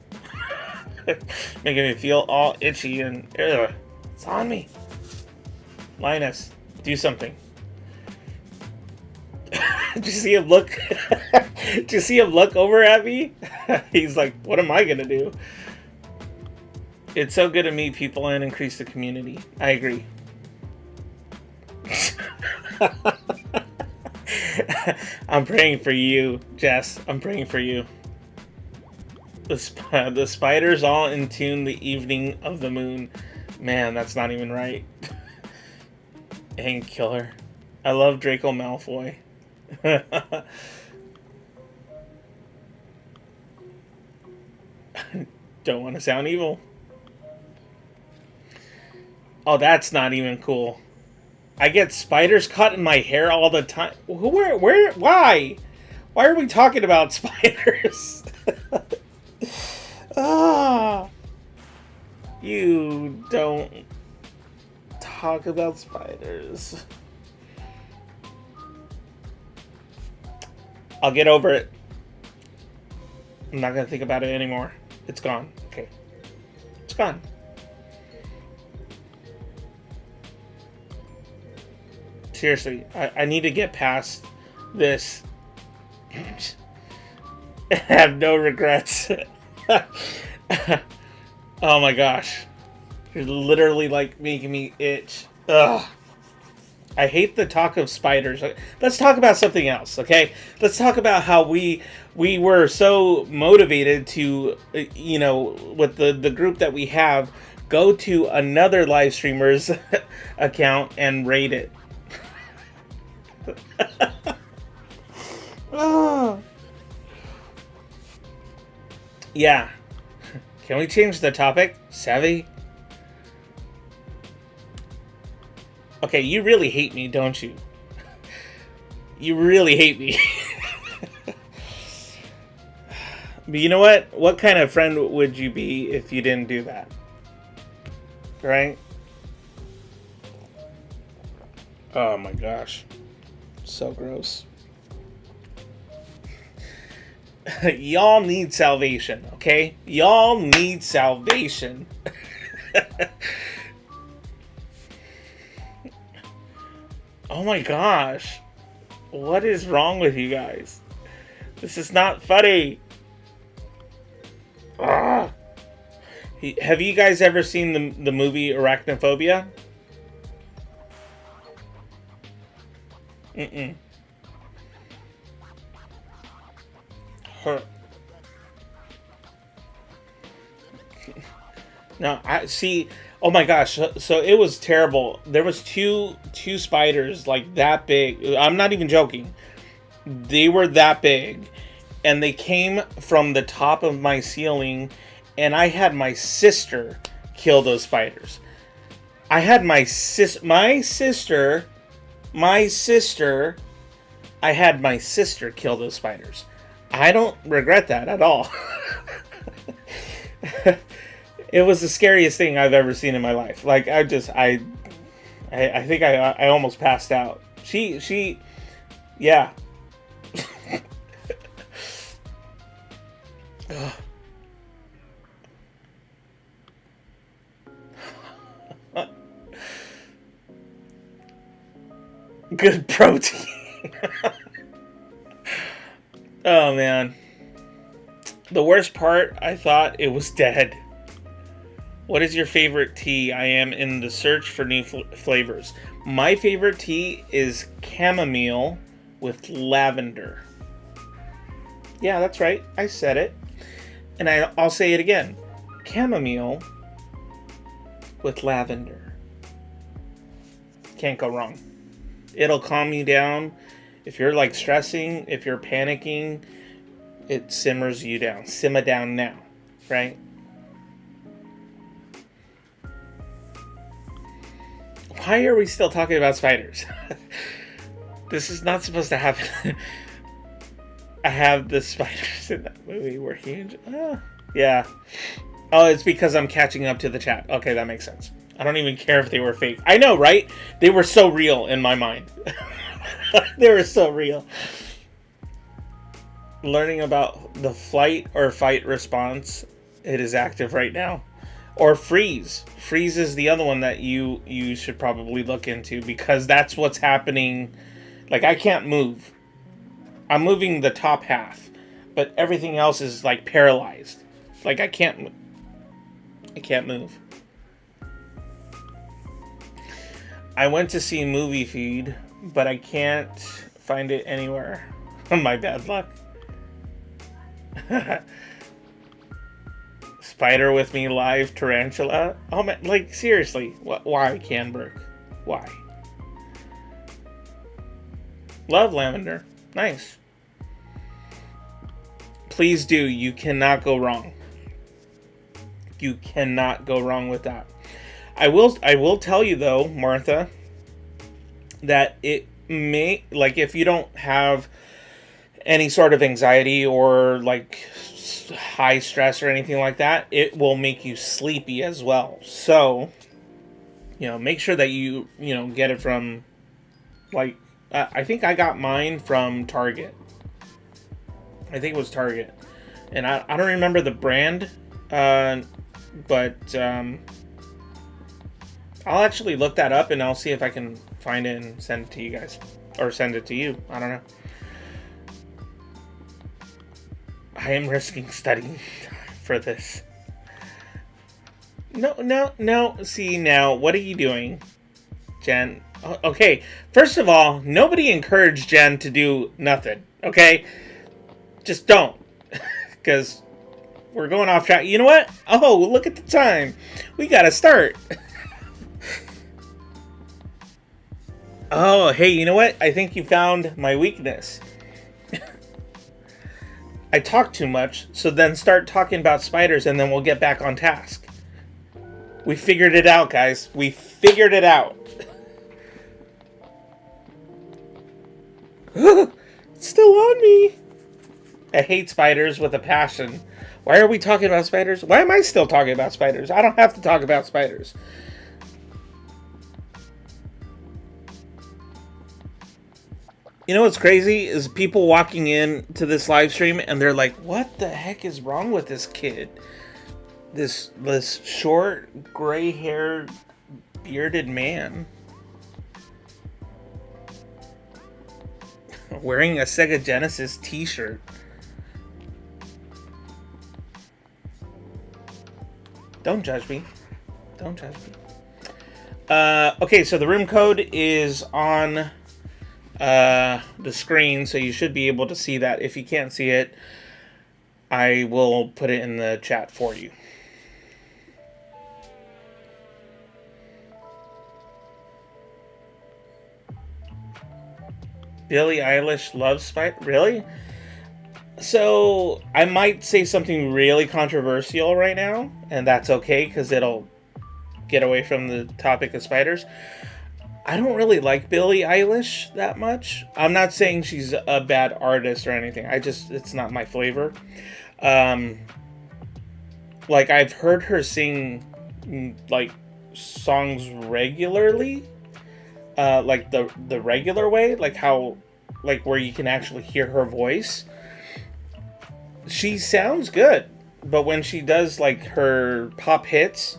Making me feel all itchy and ugh. It's on me. Linus, do something. Did you see him look? Did you see him look over at me? He's like, what am I gonna do? It's so good to meet people and increase the community. I agree. I'm praying for you, Jess. I'm praying for you. The spiders all in tune the evening of the moon. Man, that's not even right. Hank Killer. I love Draco Malfoy. Don't want to sound evil. Oh, that's not even cool. I get spiders caught in my hair all the time. Where, why? Why are we talking about spiders? You don't talk about spiders. I'll get over it. I'm not going to think about it anymore. It's gone. Okay. It's gone. Seriously, I need to get past this. I have no regrets. Oh my gosh. You're literally like making me itch. Ugh. I hate the talk of spiders. Let's talk about something else, okay? Let's talk about how we were so motivated to, you know, with the group that we have, go to another live streamer's account and raid it. Oh. Yeah. Can we change the topic? Savvy? Okay, you really hate me, don't you? You really hate me. But you know what? What kind of friend would you be if you didn't do that? Right? Oh my gosh. So gross. Y'all need salvation, okay? Y'all need salvation. Oh my gosh. What is wrong with you guys? This is not funny. Ah. Have you guys ever seen the movie Arachnophobia? Mm-mm. Her. No, I see. Oh my gosh! So it was terrible. There was two spiders like that big. I'm not even joking. They were that big, and they came from the top of my ceiling, and I had my sister kill those spiders. I had my sister. I had my sister kill those spiders. I don't regret that at all. It was the scariest thing I've ever seen in my life. Like, I think I almost passed out. She, yeah. Good protein. Oh, man. The worst part, I thought it was dead. What is your favorite tea? I am in the search for new flavors. My favorite tea is chamomile with lavender. Yeah, that's right. I said it. And I'll say it again. Chamomile with lavender. Can't go wrong. It'll calm you down. If you're like stressing, if you're panicking, it simmers you down. Simmer down now, right? Why are we still talking about spiders? This is not supposed to happen. I have the spiders in that movie were huge. Yeah. Oh, it's because I'm catching up to the chat. Okay, that makes sense. I don't even care if they were fake. I know, right? They were so real in my mind. They were so real. learning about the flight or fight response. It is active right now. Or freeze. Freeze is the other one that you should probably look into, because that's what's happening. Like, I can't move. I'm moving the top half, but everything else is like paralyzed. Like, I can't move. I went to see Movie Feed, but I can't find it anywhere. My bad luck. Spider with me live, tarantula. Oh man, like seriously, why Canberg? Why? Love lavender, nice. Please do. You cannot go wrong. You cannot go wrong with that. I will tell you though, Martha, that it may, like, if you don't have any sort of anxiety or like high stress or anything like that, it will make you sleepy as well. So, make sure that you get it from, like, I think I got mine from Target. I think it was Target. And I don't remember the brand, but I'll actually look that up and I'll see if I can find it and send it to you guys. Or send it to you. I don't know. I am risking studying for this. No. See, now, what are you doing, Jen? Okay, first of all, nobody encouraged Jen to do nothing, okay? Just don't. Because we're going off track. You know what? Oh, look at the time. We gotta start. Oh, hey, you know what? I think you found my weakness. I talk too much, so then start talking about spiders and then we'll get back on task. We figured it out, guys. We figured it out. It's still on me. I hate spiders with a passion. Why are we talking about spiders? Why am I still talking about spiders? I don't have to talk about spiders. You know what's crazy is people walking in to this live stream and they're like, what the heck is wrong with this kid? This short, gray-haired, bearded man wearing a Sega Genesis t-shirt. Don't judge me. Don't judge me. Okay, so the room code is on the screen, so you should be able to see that. If you can't see it, I will put it in the chat for you. Billie Eilish loves Spider? Really? So, I might say something really controversial right now, and that's okay, because it'll get away from the topic of spiders. I don't really like Billie Eilish that much. I'm not saying she's a bad artist or anything. It's not my flavor. Like, I've heard her sing, like, songs regularly. Like, the regular way. Like, how, like, where you can actually hear her voice. She sounds good. But when she does, like, her pop hits,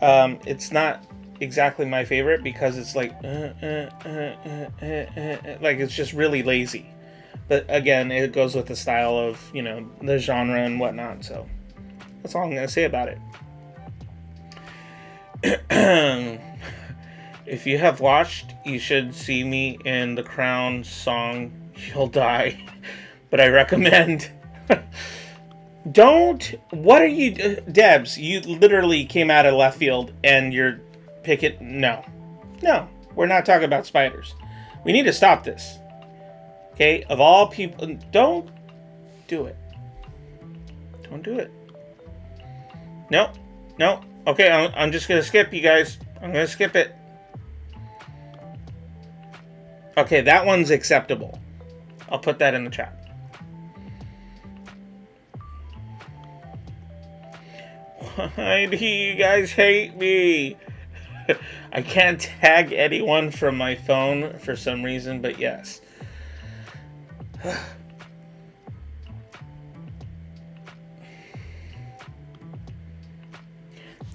it's not exactly my favorite, because it's like like, it's just really lazy. But again, it goes with the style of, the genre and whatnot. So that's all I'm gonna say about it. If you have watched, you should see me in the Crown song You'll Die. But I recommend don't. What are you, Debs? You literally came out of left field and you're no, we're not talking about spiders. We need to stop this. Okay, of all people, don't do it. Don't do it. No. Okay, I'm just gonna skip, you guys. I'm gonna skip it. Okay, that one's acceptable. I'll put that in the chat. Why do you guys hate me? I can't tag anyone from my phone for some reason, but yes.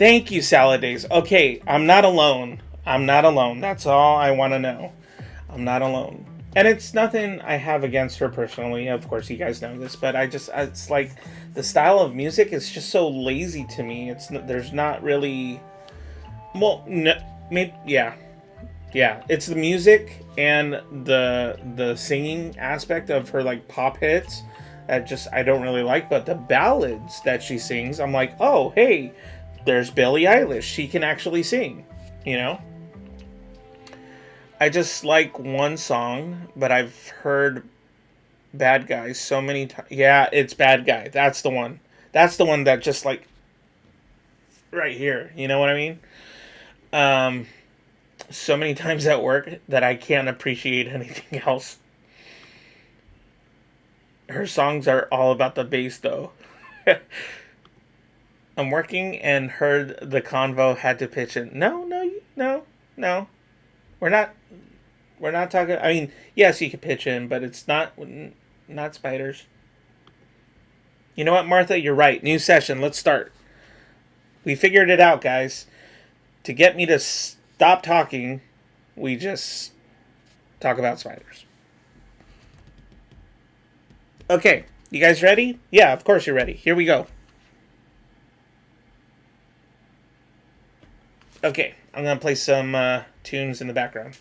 Thank you, Salad Days. Okay, I'm not alone. I'm not alone. That's all I want to know. I'm not alone. And it's nothing I have against her personally. Of course, you guys know this, but it's like the style of music is just so lazy to me. There's not really, well, no, maybe, yeah. It's the music and the singing aspect of her like pop hits that just I don't really like. But the ballads that she sings, I'm like, oh hey, there's Billie Eilish. She can actually sing, you know. I just like one song, but I've heard Bad Guy so many times. Yeah, it's Bad Guy. That's the one. That's the one that just like right here. You know what I mean? So many times at work that I can't appreciate anything else. Her songs are all about the bass though. I'm working and heard the convo had to pitch in. No. We're not talking. I mean, yes, you could pitch in, but it's not spiders. You know what, Martha? You're right. New session. Let's start. We figured it out, guys. To get me to stop talking, we just talk about spiders. Okay, you guys ready? Yeah, of course you're ready. Here we go. Okay, I'm gonna play some tunes in the background.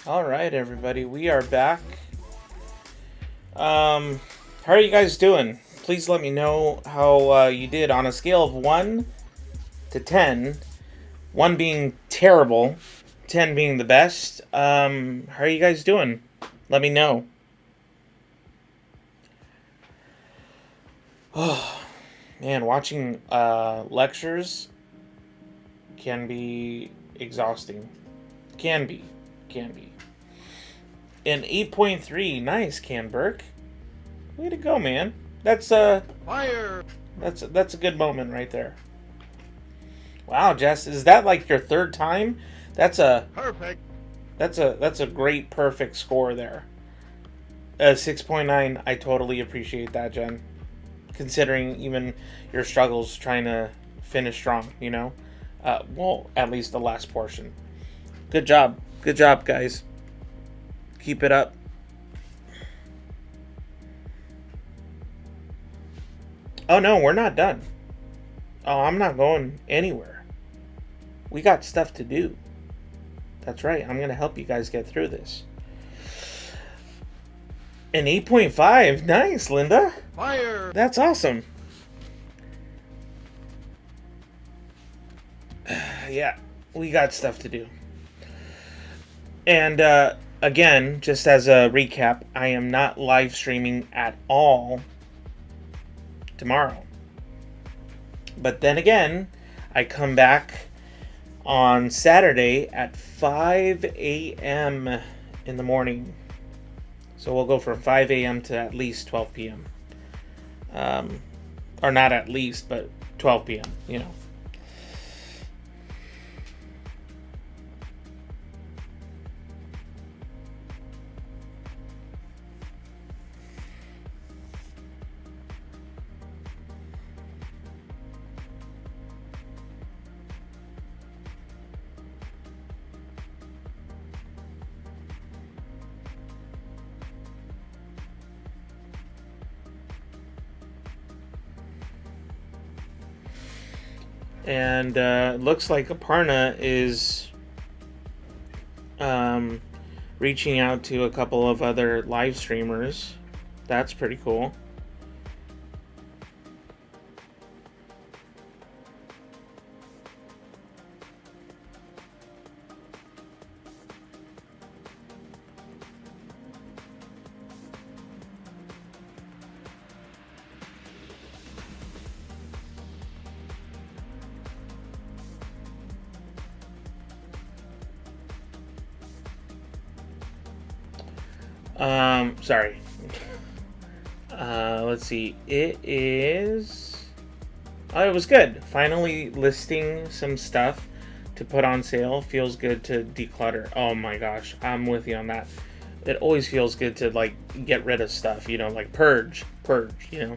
All right, everybody, we are back. How are you guys doing? Please let me know how you did on a scale of 1 to 10. 1 being terrible, 10 being the best. How are you guys doing? Let me know. Oh, man, watching lectures can be exhausting. Can be. An 8.3, nice, Canberk. Way to go, man. That's Fire! That's a good moment right there. Wow, Jess, is that like your third time? That's a Perfect. That's a great perfect score there. 6.9. I totally appreciate that, Jen. Considering even your struggles trying to finish strong, you know. Well, at least the last portion. Good job, guys. Keep it up. Oh no, we're not done. Oh, I'm not going anywhere. We got stuff to do. That's right. I'm going to help you guys get through this. An 8.5. Nice, Linda. Fire! That's awesome. Yeah, we got stuff to do. And again, just as a recap, I am not live streaming at all tomorrow. But then again, I come back on Saturday at 5 a.m. in the morning. So we'll go from 5 a.m. to at least 12 p.m. Or not at least, but 12 p.m., you know. And looks like Aparna is reaching out to a couple of other live streamers. That's pretty cool. Sorry. Let's see. It is... Oh, it was good. Finally listing some stuff to put on sale. Feels good to declutter. Oh my gosh, I'm with you on that. It always feels good to, like, get rid of stuff, you know, like purge, you know.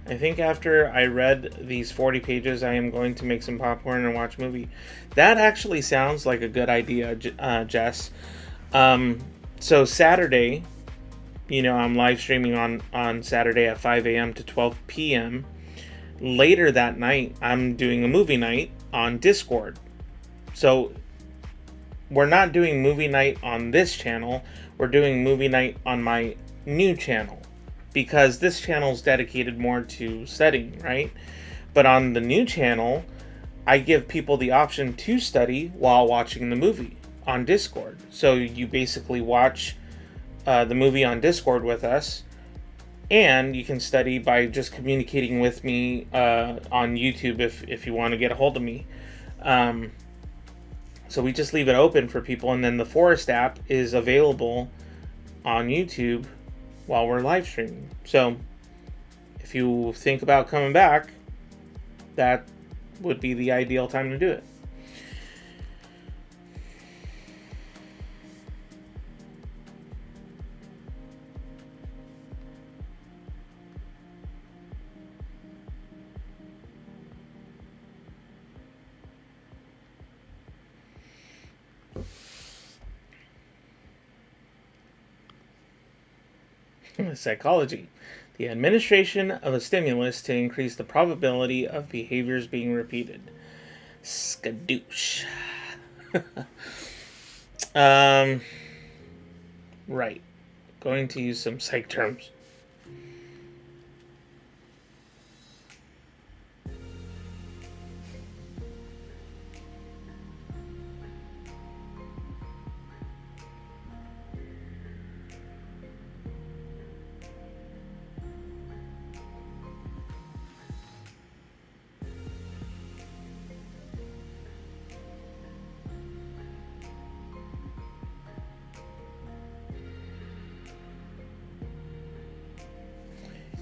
I think after I read these 40 pages, I am going to make some popcorn and watch a movie. That actually sounds like a good idea, Jess. So Saturday, I'm live streaming on Saturday at 5 a.m. to 12 p.m. Later that night, I'm doing a movie night on Discord. So we're not doing movie night on this channel. We're doing movie night on my new channel, because this channel is dedicated more to studying, right? But on the new channel, I give people the option to study while watching the movie on Discord. So you basically watch the movie on Discord with us, and you can study by just communicating with me on YouTube if you want to get a hold of me. So we just leave it open for people, and then the Forest app is available on YouTube while we're live streaming. So if you think about coming back, that would be the ideal time to do it. Psychology. The administration of a stimulus to increase the probability of behaviors being repeated. Skadoosh. Right. Going to use some psych terms.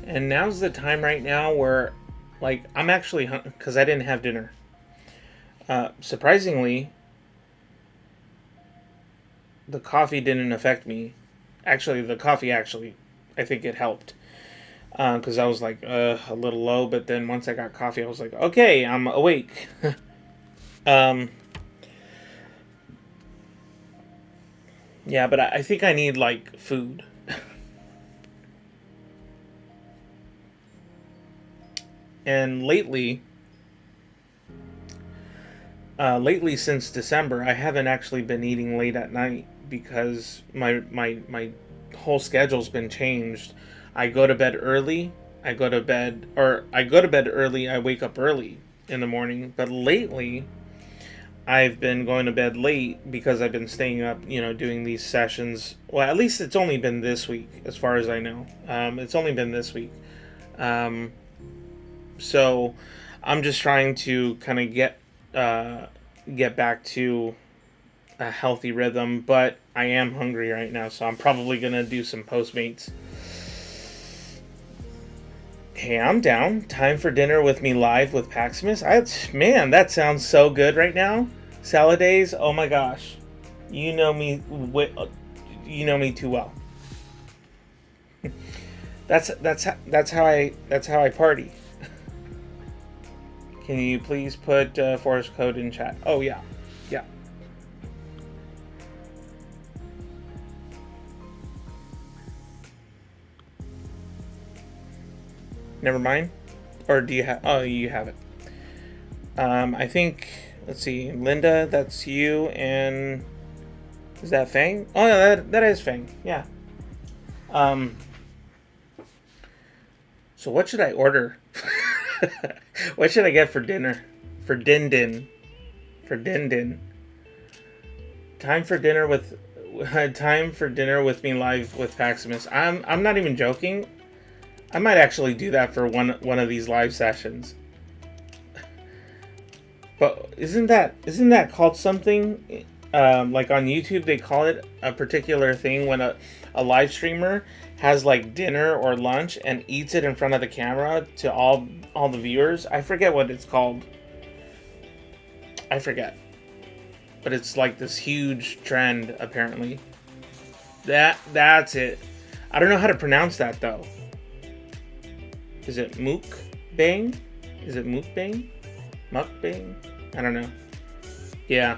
And now's the time right now where, like, I'm actually because I didn't have dinner. Surprisingly, the coffee didn't affect me. Actually, I think it helped. Because I was like a little low, but then once I got coffee, I was like, okay, I'm awake. Yeah, but I think I need, like, food. And lately since December, I haven't actually been eating late at night because my whole schedule's been changed. I go to bed early. I go to bed early. I wake up early in the morning. But lately, I've been going to bed late because I've been staying up, doing these sessions. Well, at least it's only been this week, as far as I know. It's only been this week. So I'm just trying to kind of get back to a healthy rhythm, but I am hungry right now, so I'm probably going to do some Postmates. Hey, I'm down. Time for dinner with me live with Paximus. Man, that sounds so good right now. Salad days, oh my gosh. You know me too well. That's how I party. Can you please put Forest code in chat? Oh, yeah. Yeah. Never mind? Or do you have... Oh, you have it. I think... Let's see. Linda, that's you, and... Is that Fang? Oh, no, that is Fang. Yeah. So what should I order? What should I get for dinner? For Din. Time for dinner with me live with Paximus. I'm not even joking. I might actually do that for one of these live sessions. But isn't that called something? Like on YouTube, they call it a particular thing when a live streamer has like dinner or lunch and eats it in front of the camera to all the viewers. I forget what it's called. I forget. But it's like this huge trend, apparently. That's it. I don't know how to pronounce that, though. Is it mukbang? Is it mukbang? Mukbang? I don't know. Yeah.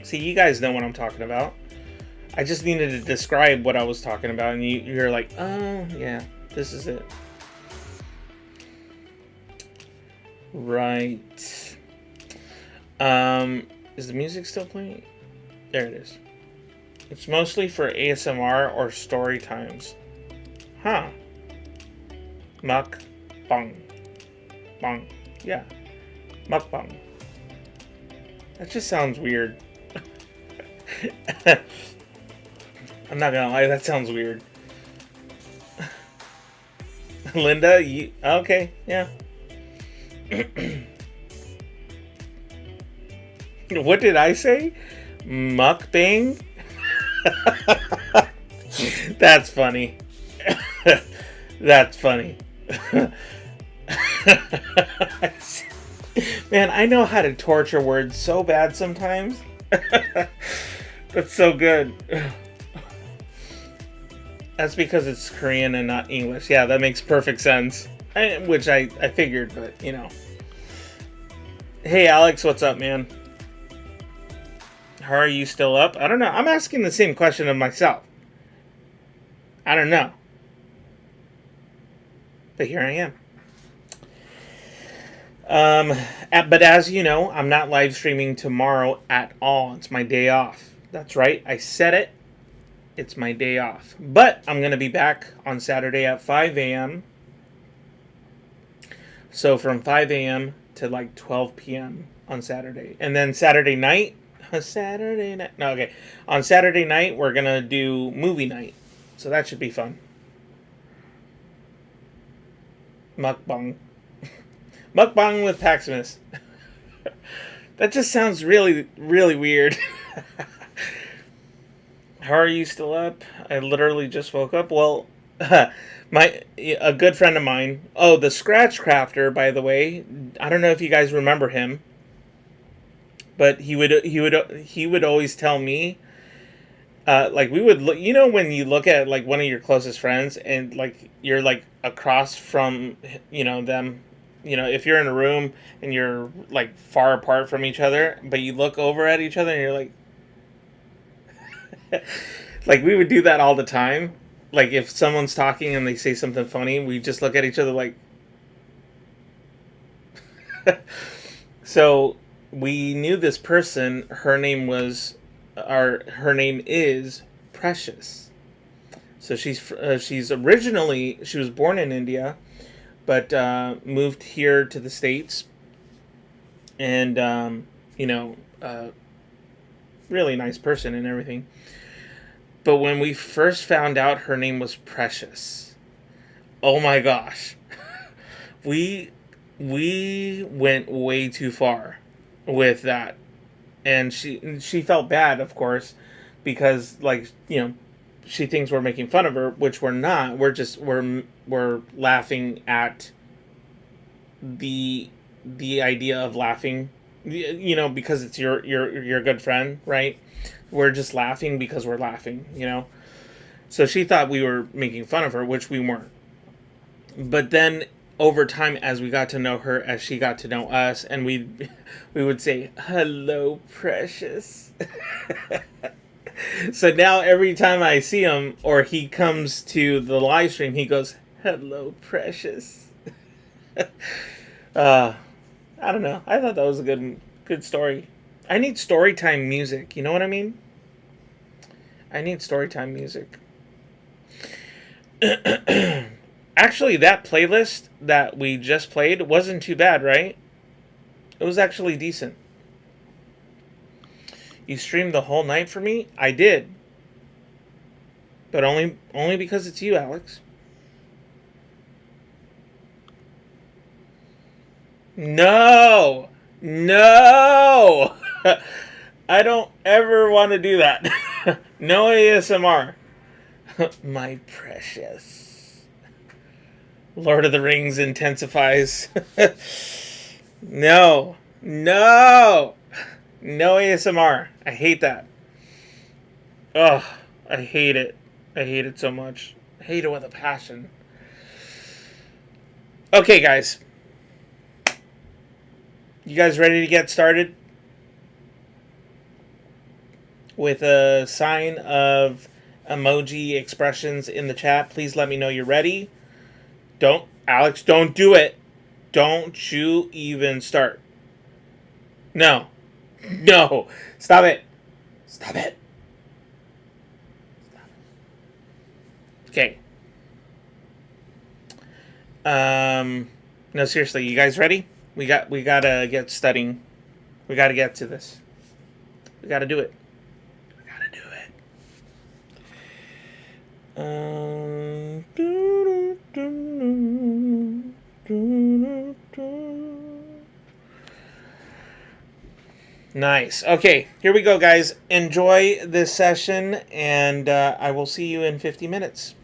See, you guys know what I'm talking about. I just needed to describe what I was talking about, and you're like, oh, yeah, this is it. Right. Is the music still playing? There it is. It's mostly for ASMR or story times. Huh. Mukbang. Bang. Yeah. Mukbang. That just sounds weird. I'm not gonna lie, that sounds weird. Linda, you okay? Yeah. What did I say? Mukbang? That's funny. That's funny. Man, I know how to torture words so bad sometimes. That's so good. That's because it's Korean and not English. Yeah, that makes perfect sense. Which I figured, but you know. Hey Alex, what's up, man? How are you still up? I don't know. I'm asking the same question of myself. I don't know. But here I am. But as you know, I'm not live streaming tomorrow at all. It's my day off. That's right. I said it. It's my day off. But I'm going to be back on Saturday at 5 a.m. So from 5 a.m. to like 12 p.m. on Saturday. And then Saturday night. On Saturday night, we're going to do movie night. So that should be fun. Mukbang. Mukbang with Paximus. That just sounds really, really weird. How are you still up? I literally just woke up. Well, a good friend of mine. Oh, the Scratch Crafter, by the way. I don't know if you guys remember him, but he would always tell me, like we would look. You know when you look at like one of your closest friends and like you're like across from them. If you're in a room and you're like far apart from each other, but you look over at each other and you're like. Like we would do that all the time. Like if someone's talking and they say something funny, we just look at each other like. So we knew this person. Her name is Precious. So she was born in India, but moved here to the States, and really nice person and everything. But when we first found out her name was Precious, oh my gosh, we went way too far with that, and she felt bad, of course, because she thinks we're making fun of her, which we're not. We're laughing at the idea of laughing, because it's your good friend, right? We're just laughing because we're laughing, So she thought we were making fun of her, which we weren't. But then over time, as we got to know her, as she got to know us, and we would say, "Hello, Precious." So now every time I see him or he comes to the live stream, he goes, "Hello, Precious." I don't know. I thought that was a good story. I need story time music. You know what I mean? I need story time music. Actually, that playlist that we just played wasn't too bad, right? It was actually decent. You streamed the whole night for me? I did. But only because it's you, Alex. No! No! I don't ever want to do that. No ASMR. My precious. Lord of the Rings intensifies. No. No! No ASMR. I hate that. Ugh. I hate it. I hate it so much. I hate it with a passion. Okay, guys. You guys ready to get started? with a sign of emoji expressions in the chat. Please let me know you're ready. Alex, don't do it. Don't you even start. No. No. Stop it. Stop it. Okay. No, seriously, you guys ready? We gotta get studying. We gotta get to this. We gotta do it. We gotta do it. Nice. Okay, here we go, guys. Enjoy this session, and I will see you in 50 minutes.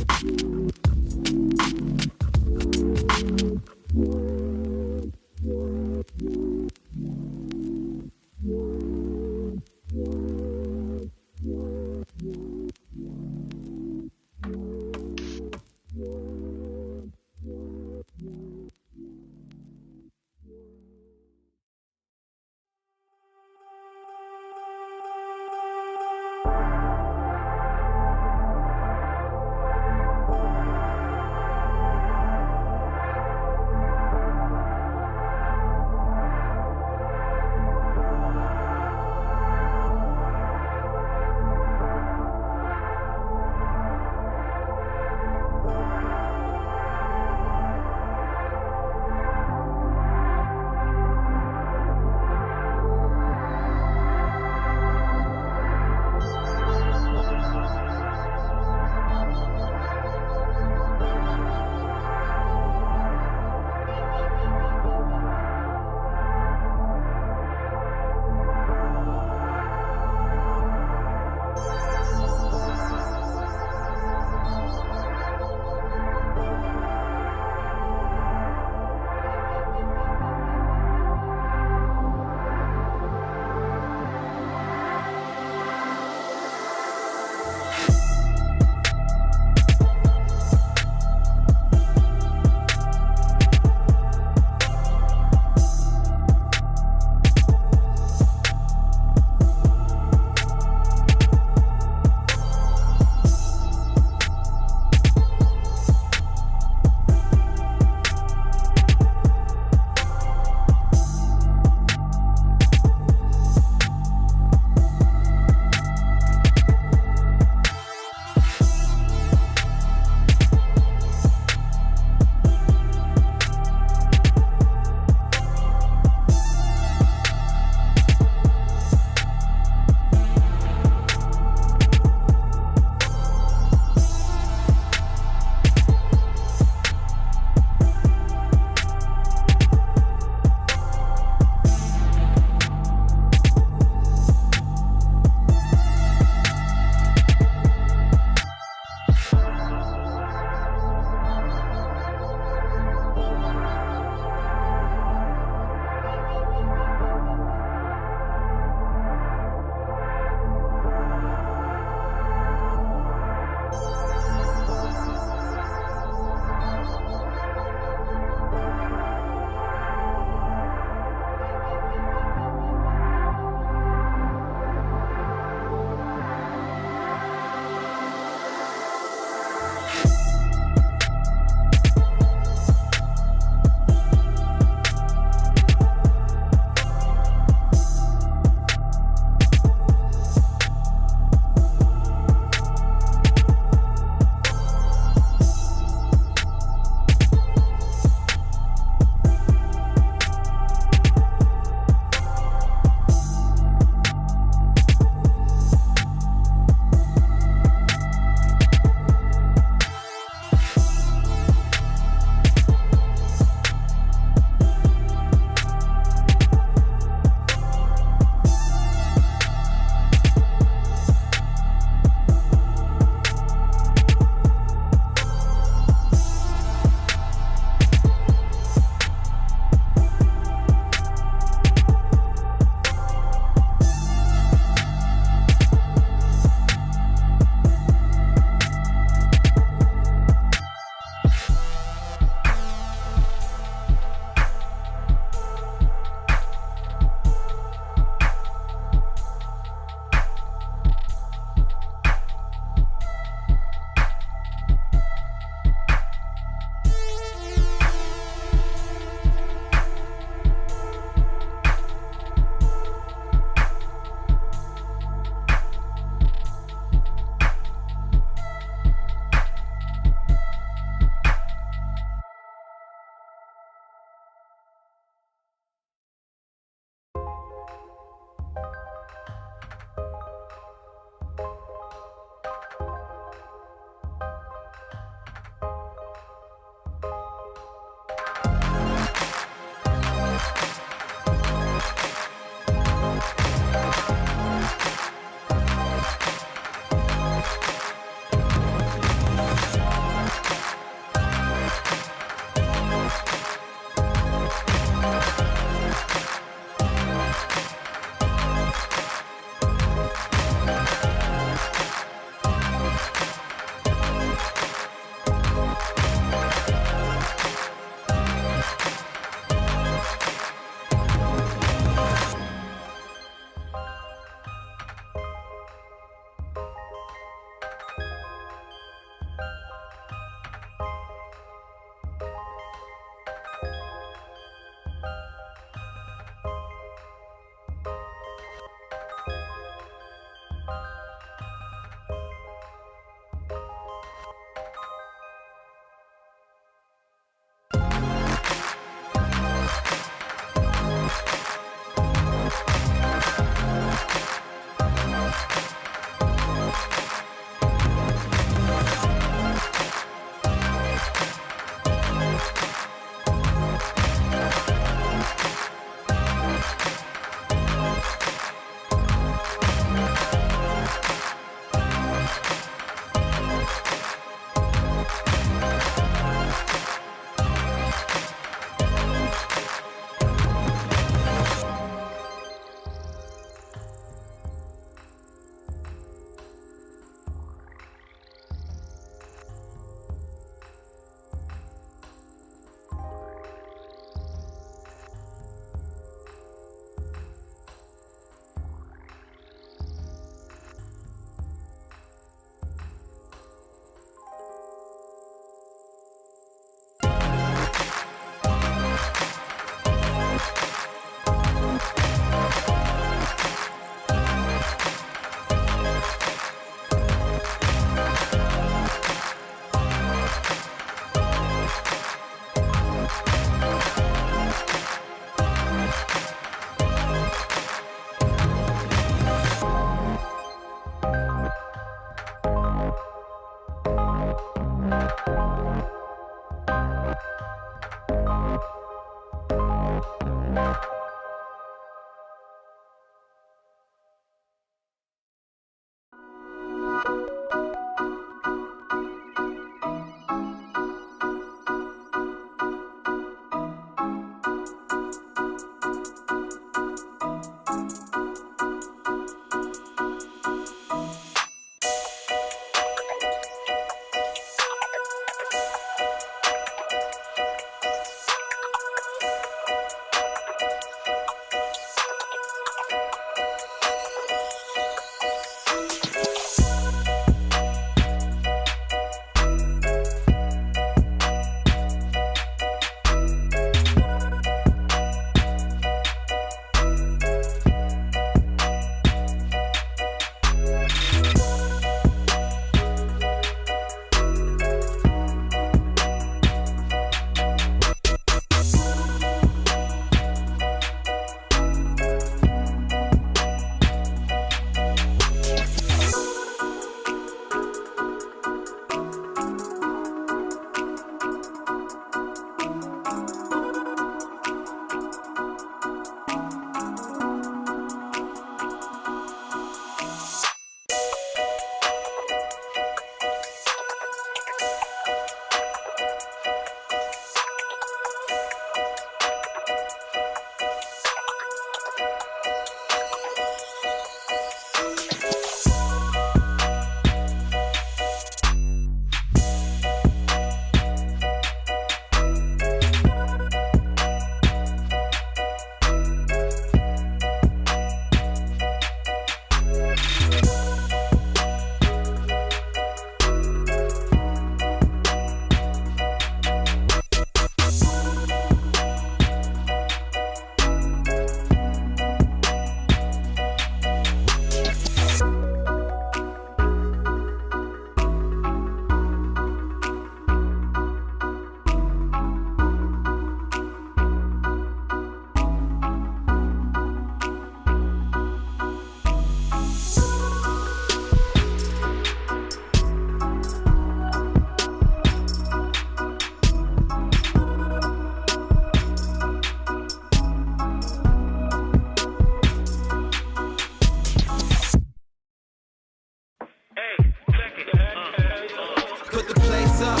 Put the place up.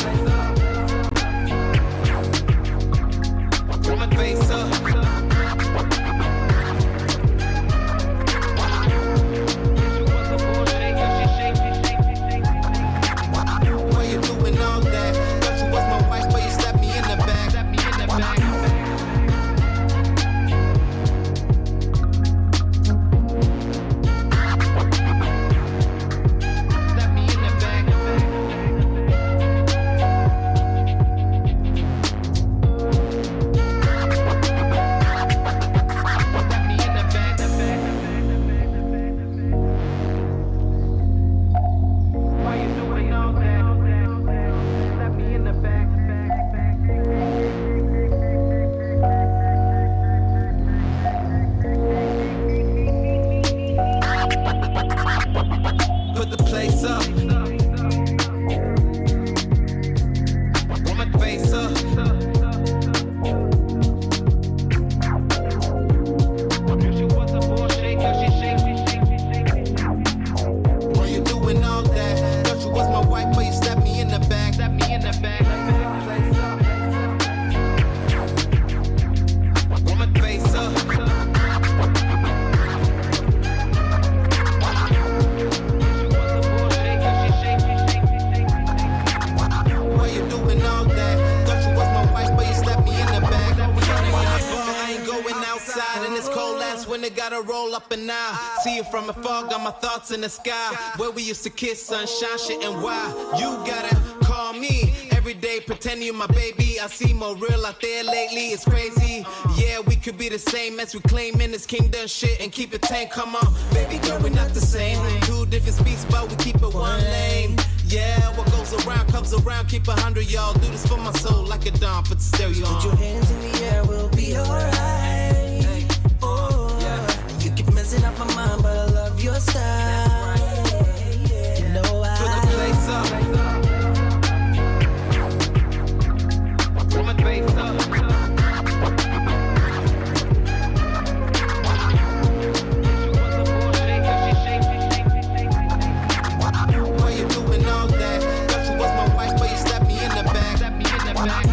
Put my face up. Why you doing all that? Thought you was my wife, but you slapped me in the back. Slapped me in the back. Put the place up. Put my face up. Why you doing all that? Thought you was my wife, but you slapped me in the back. Slapped me in the back. Put my face up. Why you doing all that? Thought you was my wife, but you slapped me in the back. I ain't going outside in this cold ass winter, gotta roll up and out. See you from afar, got my thoughts in the sky. Where we used to kiss, sunshine, shit, and why? You gotta call me every day, pretend you my baby. I see more real out there lately, it's crazy. Yeah, we could be the same as we claim in this kingdom shit and keep it tame. Come on, baby girl, we not the same. Two different speeds, but we keep it one lane. Yeah, what goes around comes around. Keep 100, y'all. Do this for my soul like a dawn. Put the stereo on. Put your hands in the air, we'll be alright. Oh, yeah. You keep messing up my mind, but I love your style. You know I Put the place up. Put my face up. Why you doing all that? Thought you was my wife, but you slapped me in the back. Slapped me in the back.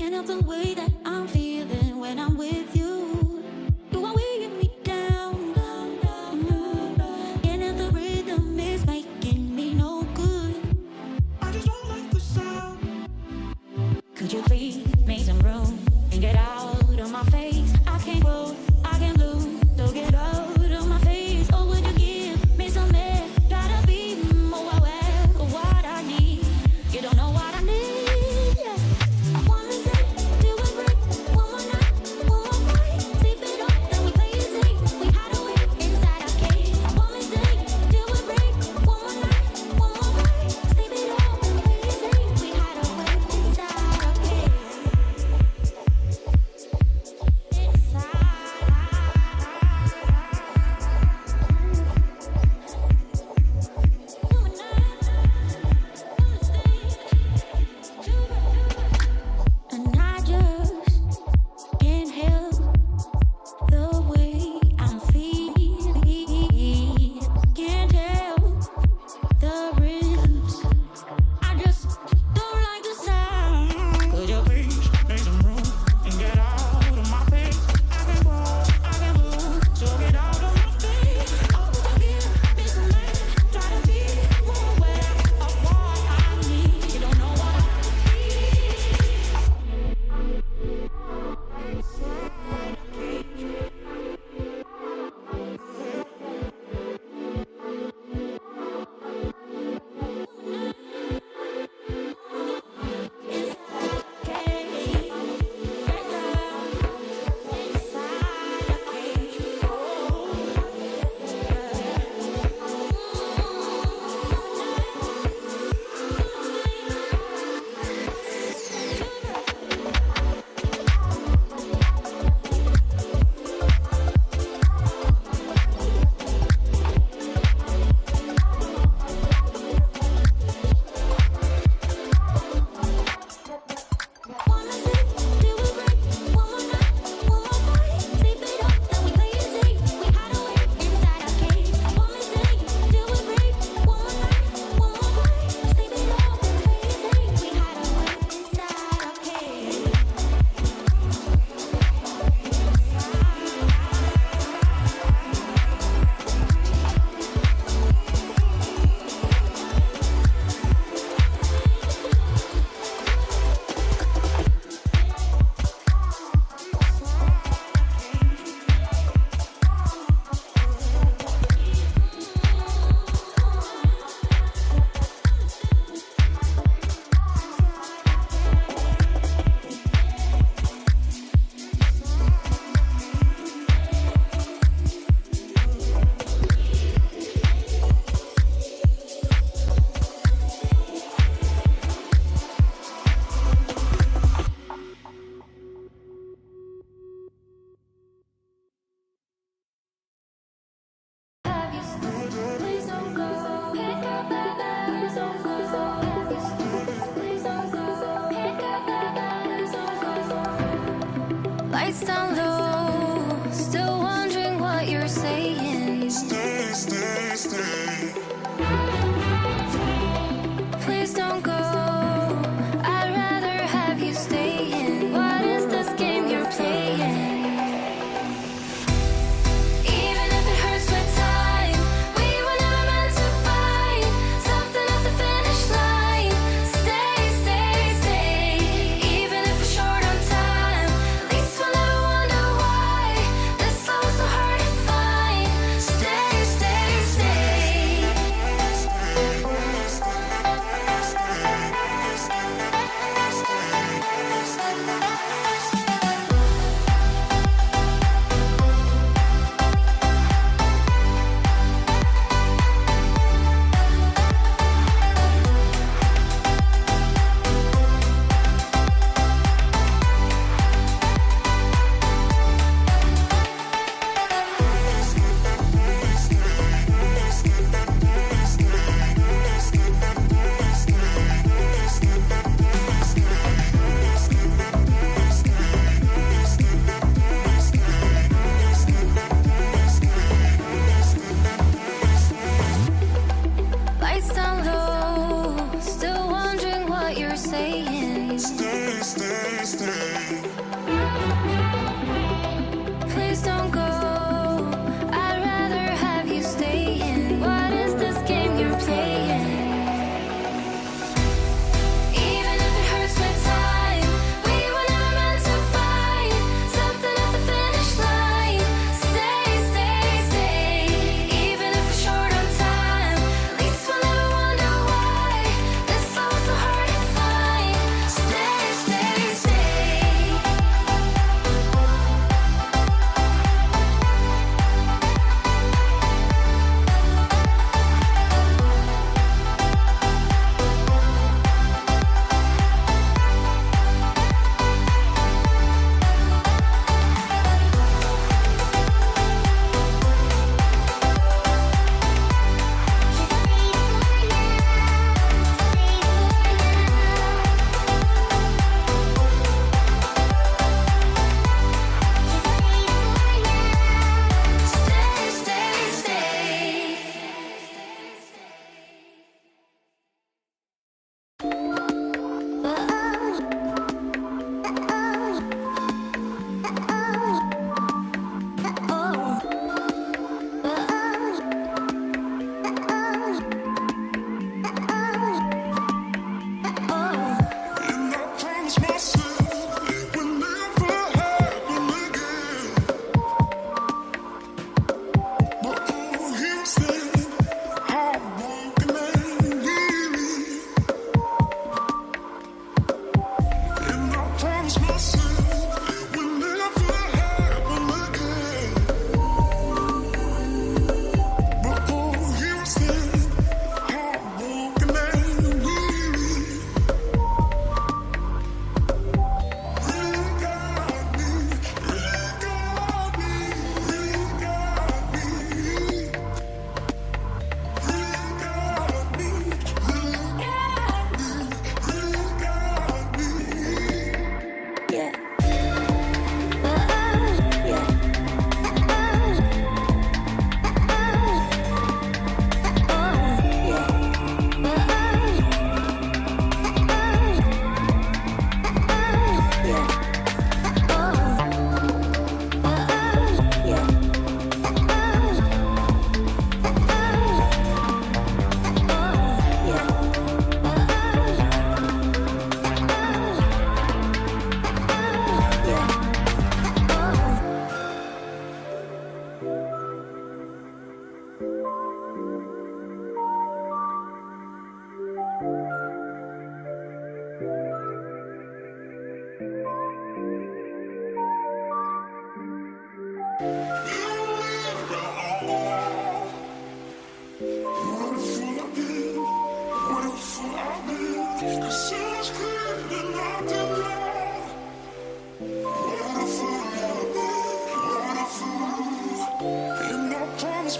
Can't help the way that I'm feeling when I'm with you. You are weighing me down. And if the rhythm is making me no good, I just don't like the sound. Could you please make some room and get out of my face? I can't go, I can't lose, so get out of my face. Oh, would you give me some air? Try to be more aware of what I need. You don't know what I need. Yeah. I wanna say, do it right, one more night, one more fight. Sleep it up, then we play it safe. We hide away inside our cage. I wanna say, do it right, one more night, one more fight. Sleep it up, then we play it safe. We hide away inside our cage. And I just can't help the way I'm feeling. Can't help the rhythms. I just don't like the sound. Could you please make some room and get out of my face? I can walk, I can move, so get out of my face. Oh, would you give me some man? Try to be more aware of what I need. You don't know what I wanna say, do it right, one more night, one more fight. Sleep it up, then we play it safe. We hide away inside our cage. I wanna say, do it right, one more night, one more fight. Sleep it up, then we play it safe. We hide away inside our cage. Please don't go. Pick up that bag. Please don't go. Please don't go. Pick up that bag. Please don't go. Lights down low. Still wondering what you're saying. Stay, stay, stay. Please don't go. I'd rather have you staying. What is this game you're playing? Even if it hurts with time, we were never meant to fight. Something at the finish line. Stay, stay, stay. Even if we're short on time, at least we'll never wonder why this love was so hard to find. Stay, stay, stay. Stay, stay, stay. stay. Please don't go. I'd rather have you staying. What is this game you're playing? Even if it hurts my time, we were never meant to fight. Something at the finish line. Stay, stay, stay. Even if we're short on time, at least we'll never wonder why this love was so hard to find. Stay, stay, stay. Stay, stay, stay. And I promise myself it will never happen again. But oh, here's then I'm walking angrily. And I promise myself it will never happen again. But oh, here's then I'm walking angrily. Really got me, really got me, really got me, really got me, really got me. Yeah.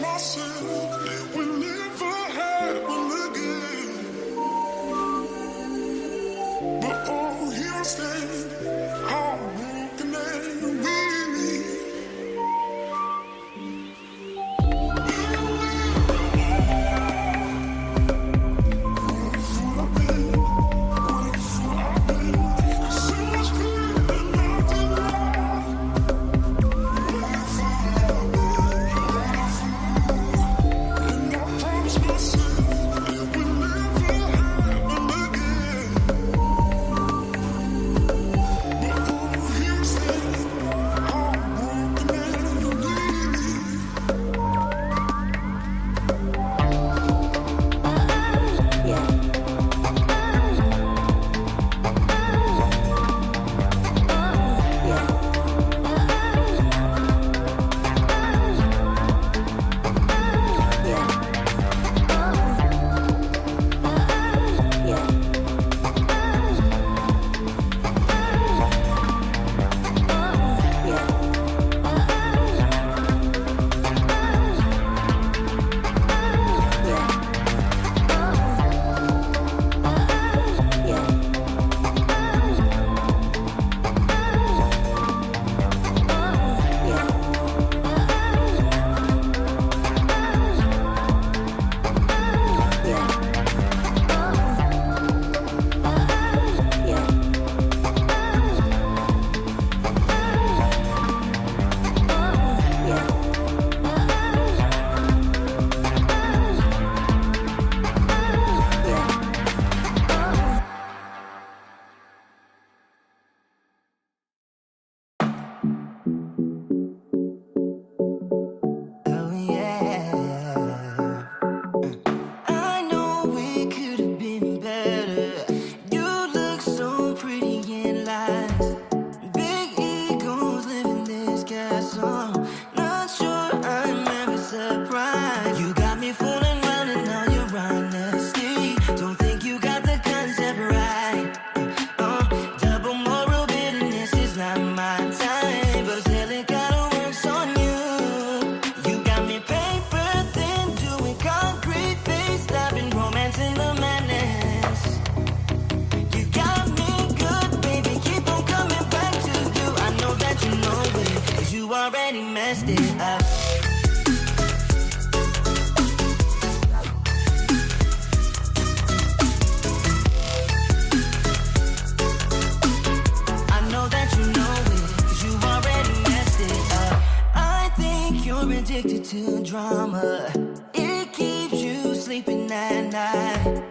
Myself, it will never happen again. But oh, here I stand, I'm broken and weary. What a fool I've been, what already messed it up. I know that you know it, 'cause you already messed it up. I think you're addicted to drama. It keeps you sleeping at night.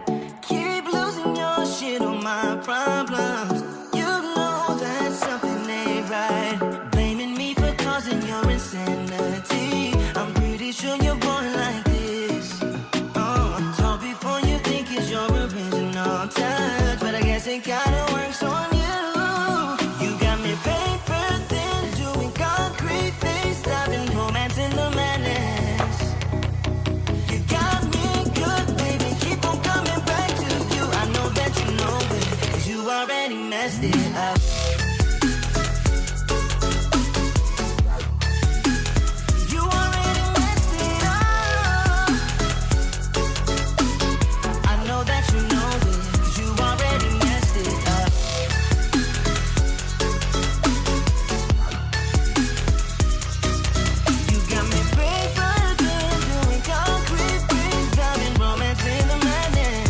Keep losing your shit on my problems. You know that something ain't right. Blaming me for causing your insanity. I'm pretty sure you're born like this. Talk before you think it's your original touch, but I guess it kinda works on you. You got me paper thin, doing concrete things, stopping romance in the madness. You got me good, baby, keep on coming back to you. I know that you know it, 'cause you already messed it up. You already messed it up. I know that you know it, 'cause you already messed it up. You got me paper thin, doing concrete things, driving romance in the madness.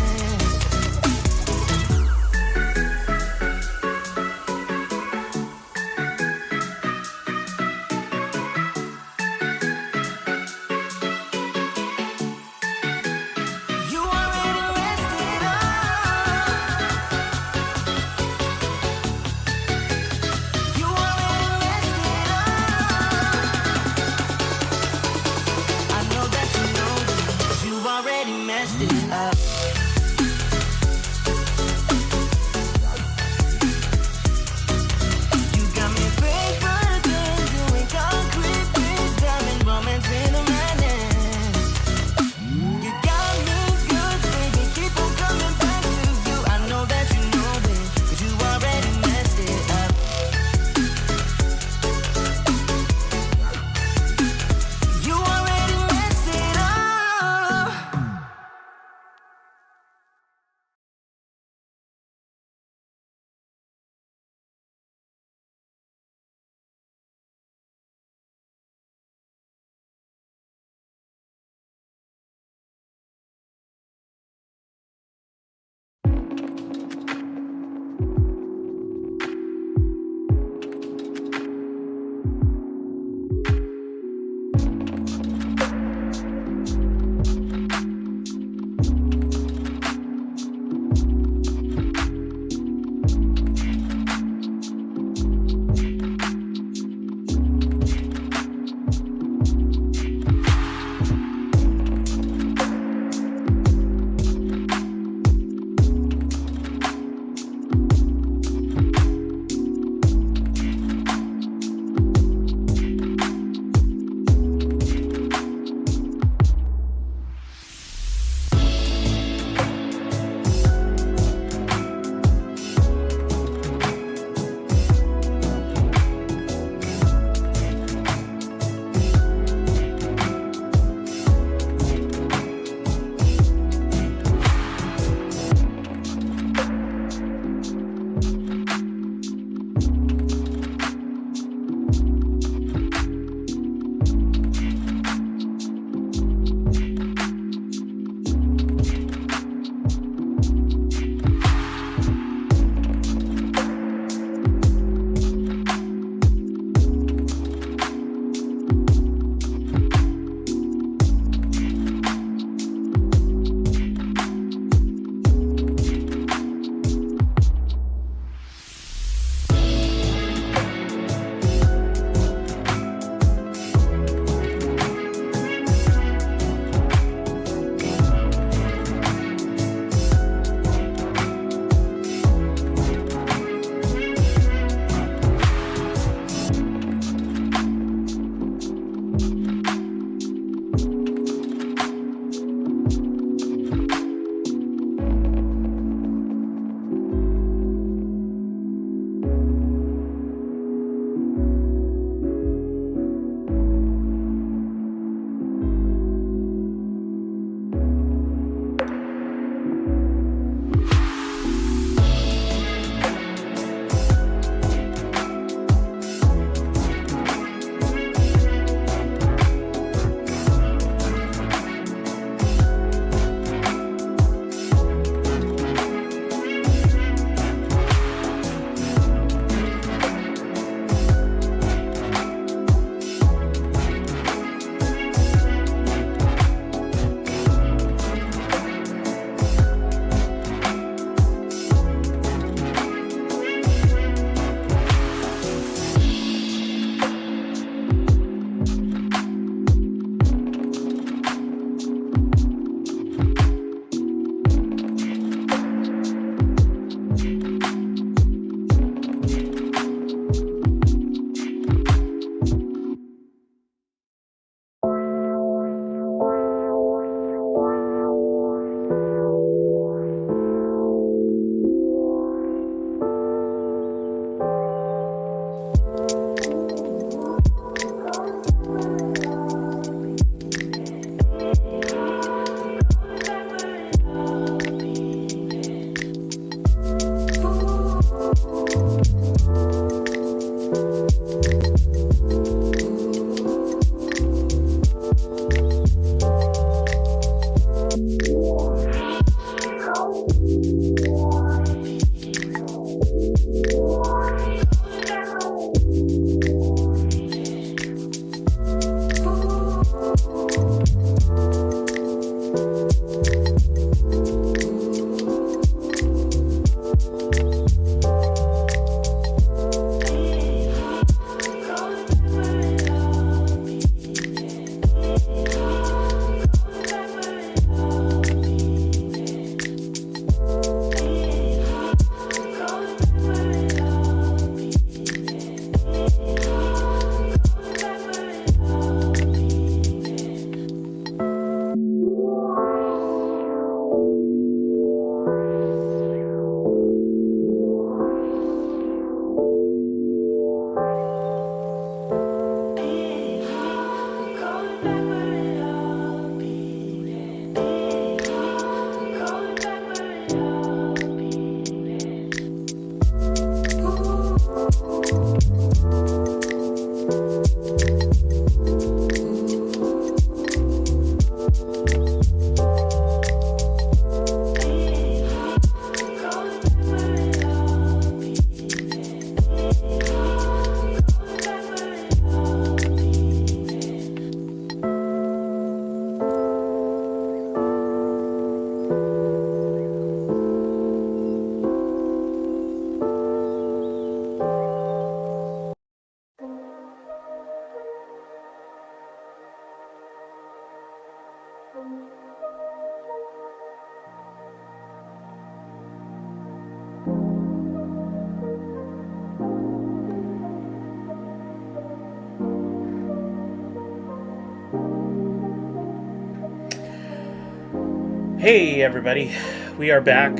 Hey everybody, we are back.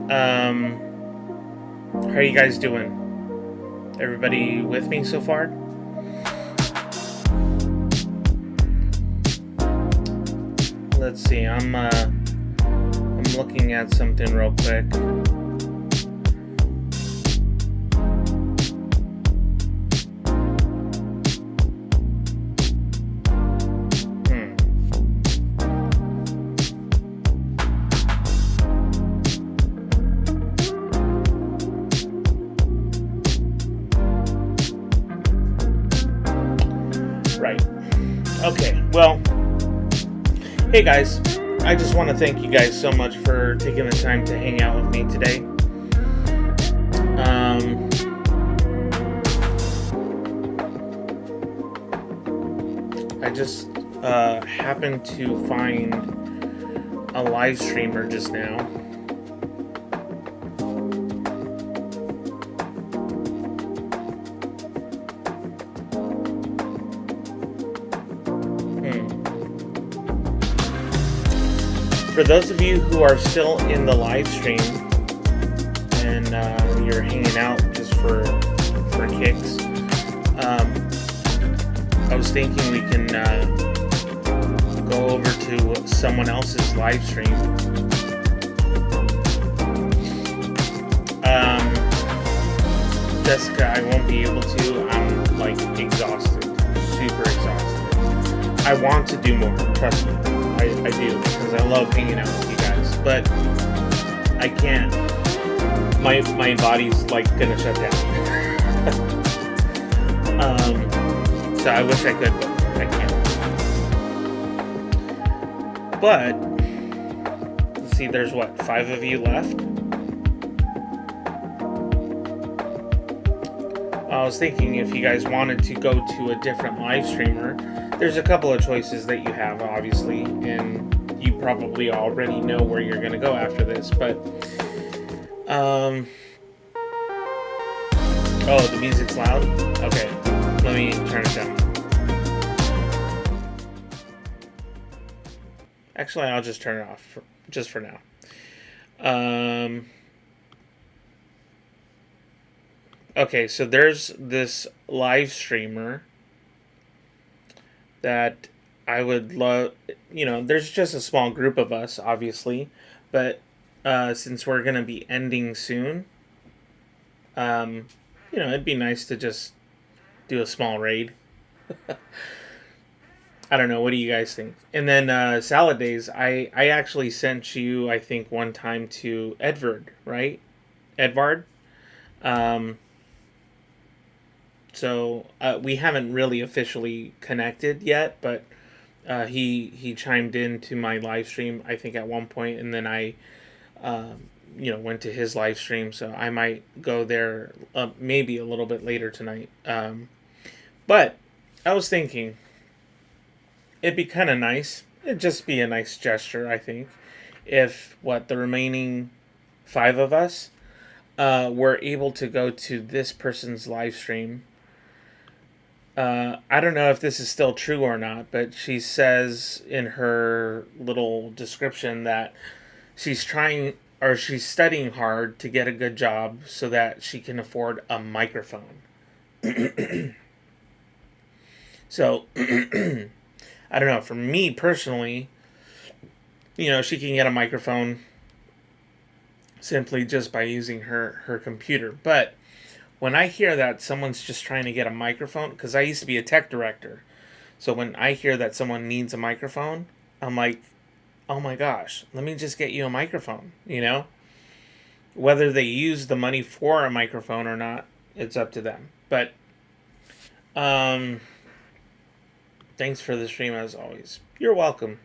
How are you guys doing? Everybody with me so far? Let's see. I'm looking at something real quick. Right. Okay. Well, hey guys. I just want to thank you guys so much for taking the time to hang out with me today. I just happened to find a live streamer just now. For those of you who are still in the live stream and you're hanging out just for kicks, I was thinking we can go over to someone else's live stream. Jessica, I won't be able to. I'm like exhausted, super exhausted. I want to do more, trust me. I do, because I love hanging out with you guys, but I can't. My body's like gonna shut down. So I wish I could, but I can't. But let's see, there's what, 5 of you left? I was thinking if you guys wanted to go to a different live streamer, there's a couple of choices that you have, obviously, and you probably already know where you're going to go after this, but, oh, the music's loud? Okay, let me turn it down. Actually, I'll just turn it off, just for now. Okay, so there's this live streamer that I would love, there's just a small group of us, obviously, but since we're going to be ending soon, it'd be nice to just do a small raid. I don't know, what do you guys think? And then Salad Days, I actually sent you, I think, one time to Edvard, right? Edvard? So we haven't really officially connected yet, but he chimed into my live stream, I think, at one point, and then I went to his live stream, so I might go there maybe a little bit later tonight. But I was thinking it'd be kind of nice. It'd just be a nice gesture, I think, if the remaining 5 of us were able to go to this person's live stream. I don't know if this is still true or not, but she says in her little description that she's studying hard to get a good job so that she can afford a microphone. So, I don't know, for me personally, she can get a microphone simply just by using her computer. But when I hear that someone's just trying to get a microphone, because I used to be a tech director, so when I hear that someone needs a microphone, I'm like, oh my gosh, let me just get you a microphone, Whether they use the money for a microphone or not, it's up to them. But, thanks for the stream as always. You're welcome.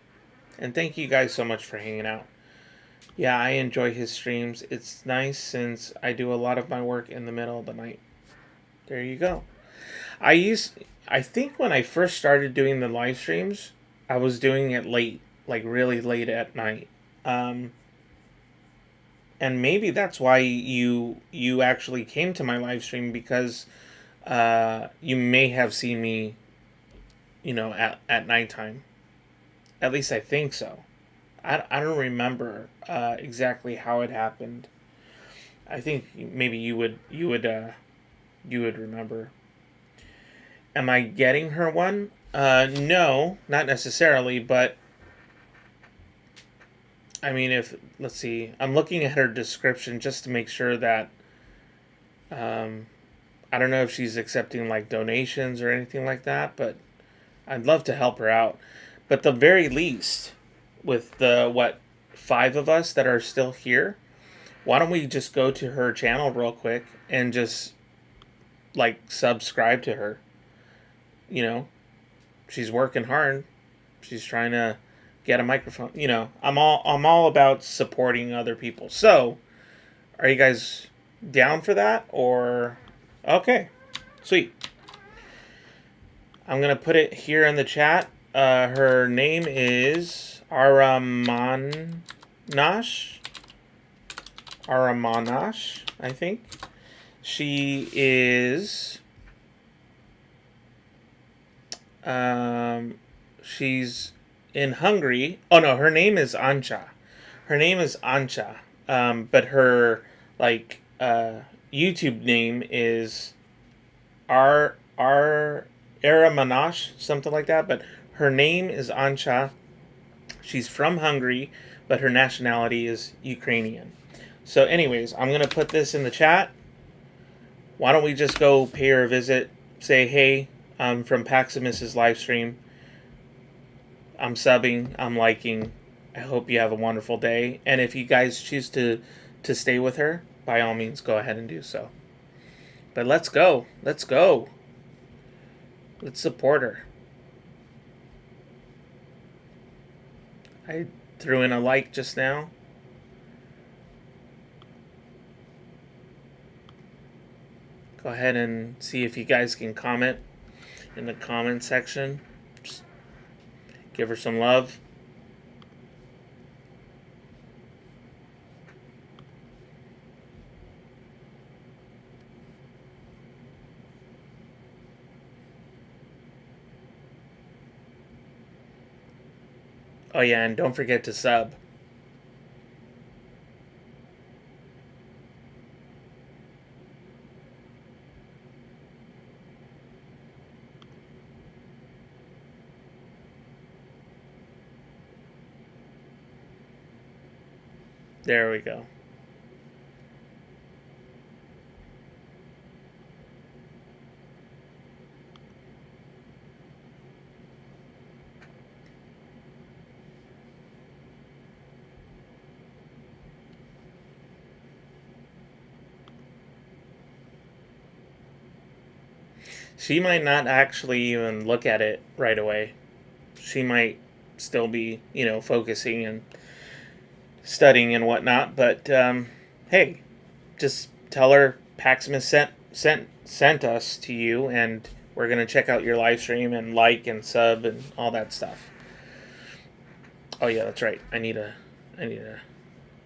And thank you guys so much for hanging out. Yeah, I enjoy his streams. It's nice since I do a lot of my work in the middle of the night. There you go. I think when I first started doing the live streams, I was doing it late, like really late at night. And maybe that's why you actually came to my live stream, because you may have seen me, at nighttime. At least I think so. I don't remember exactly how it happened. I think maybe you would remember. Am I getting her one? No, not necessarily, but I mean, if let's see, I'm looking at her description just to make sure that I don't know if she's accepting like donations or anything like that, but I'd love to help her out. But the very least, with the what 5 of us that are still here, why don't we just go to her channel real quick and just like subscribe to her? You know, she's working hard. She's trying to get a microphone. You know, I'm all about supporting other people. So, are you guys down for that or okay? Sweet. I'm going to put it here in the chat. Her name is Aramanash, I think. She is she's in Hungary. Oh no, her name is Ancha. Her name is Ancha. But her like YouTube name is Aramanash, something like that. But her name is Ancha. She's from Hungary, but her nationality is Ukrainian. So, anyways, I'm gonna put this in the chat. Why don't we just go pay her a visit? Say, hey, I'm from Paximus' live stream. I'm subbing. I'm liking. I hope you have a wonderful day. And if you guys choose to stay with her, by all means, go ahead and do so. But let's go. Let's go. Let's support her. I threw in a like just now. Go ahead and see if you guys can comment in the comment section. Just give her some love. Oh yeah, and don't forget to sub. There we go. She might not actually even look at it right away. She might still be, focusing and studying and whatnot. But hey, just tell her Paximus sent us to you, and we're gonna check out your live stream and like and sub and all that stuff. Oh yeah, that's right. I need to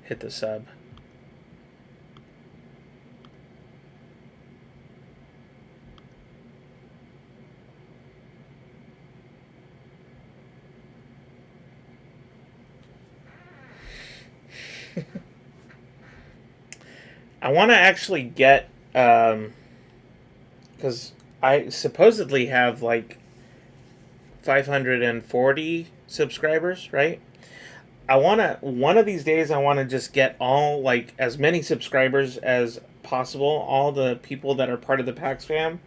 hit the sub. I want to actually get, because I supposedly have like 540 subscribers, right? One of these days, I want to just get all, like, as many subscribers as possible, all the people that are part of the PAX fam.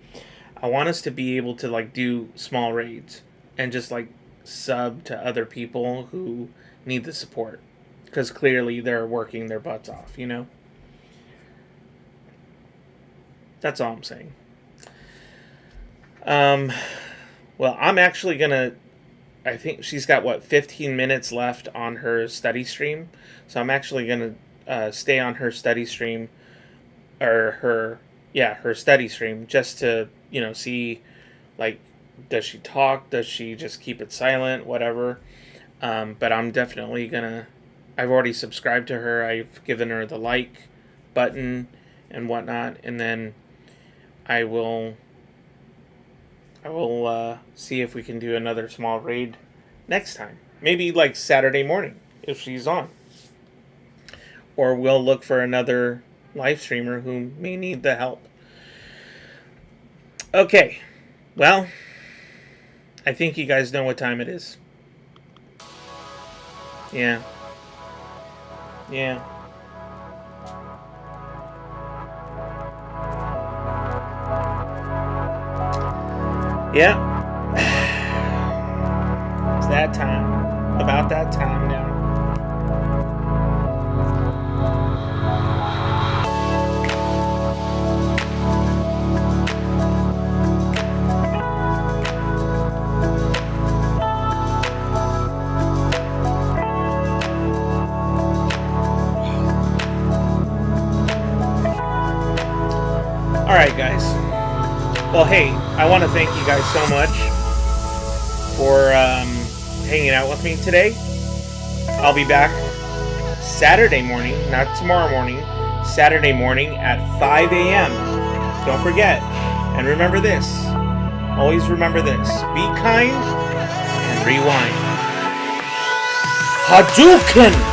I want us to be able to, like, do small raids and just, like, sub to other people who need the support. Because clearly they're working their butts off, That's all I'm saying. Well, I'm actually gonna. I think she's got 15 minutes left on her study stream, so I'm actually gonna stay on her study stream, or her study stream, just to see, like, does she talk? Does she just keep it silent? Whatever. But I'm definitely gonna. I've already subscribed to her. I've given her the like button and whatnot, and then I will see if we can do another small raid next time. Maybe like Saturday morning, if she's on. Or we'll look for another live streamer who may need the help. Okay. Well, I think you guys know what time it is. Yeah. Yeah. Yeah. It's that time. About that time now. Alright, guys. Well, hey, I want to thank you guys so much for hanging out with me today. I'll be back Saturday morning, not tomorrow morning, Saturday morning at 5 a.m. Don't forget. And remember this. Always remember this. Be kind and rewind. Hadouken!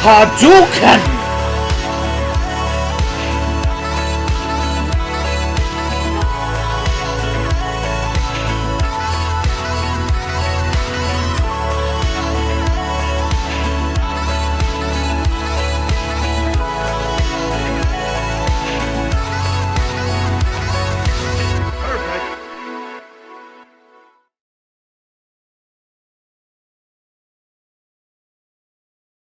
Hadouken!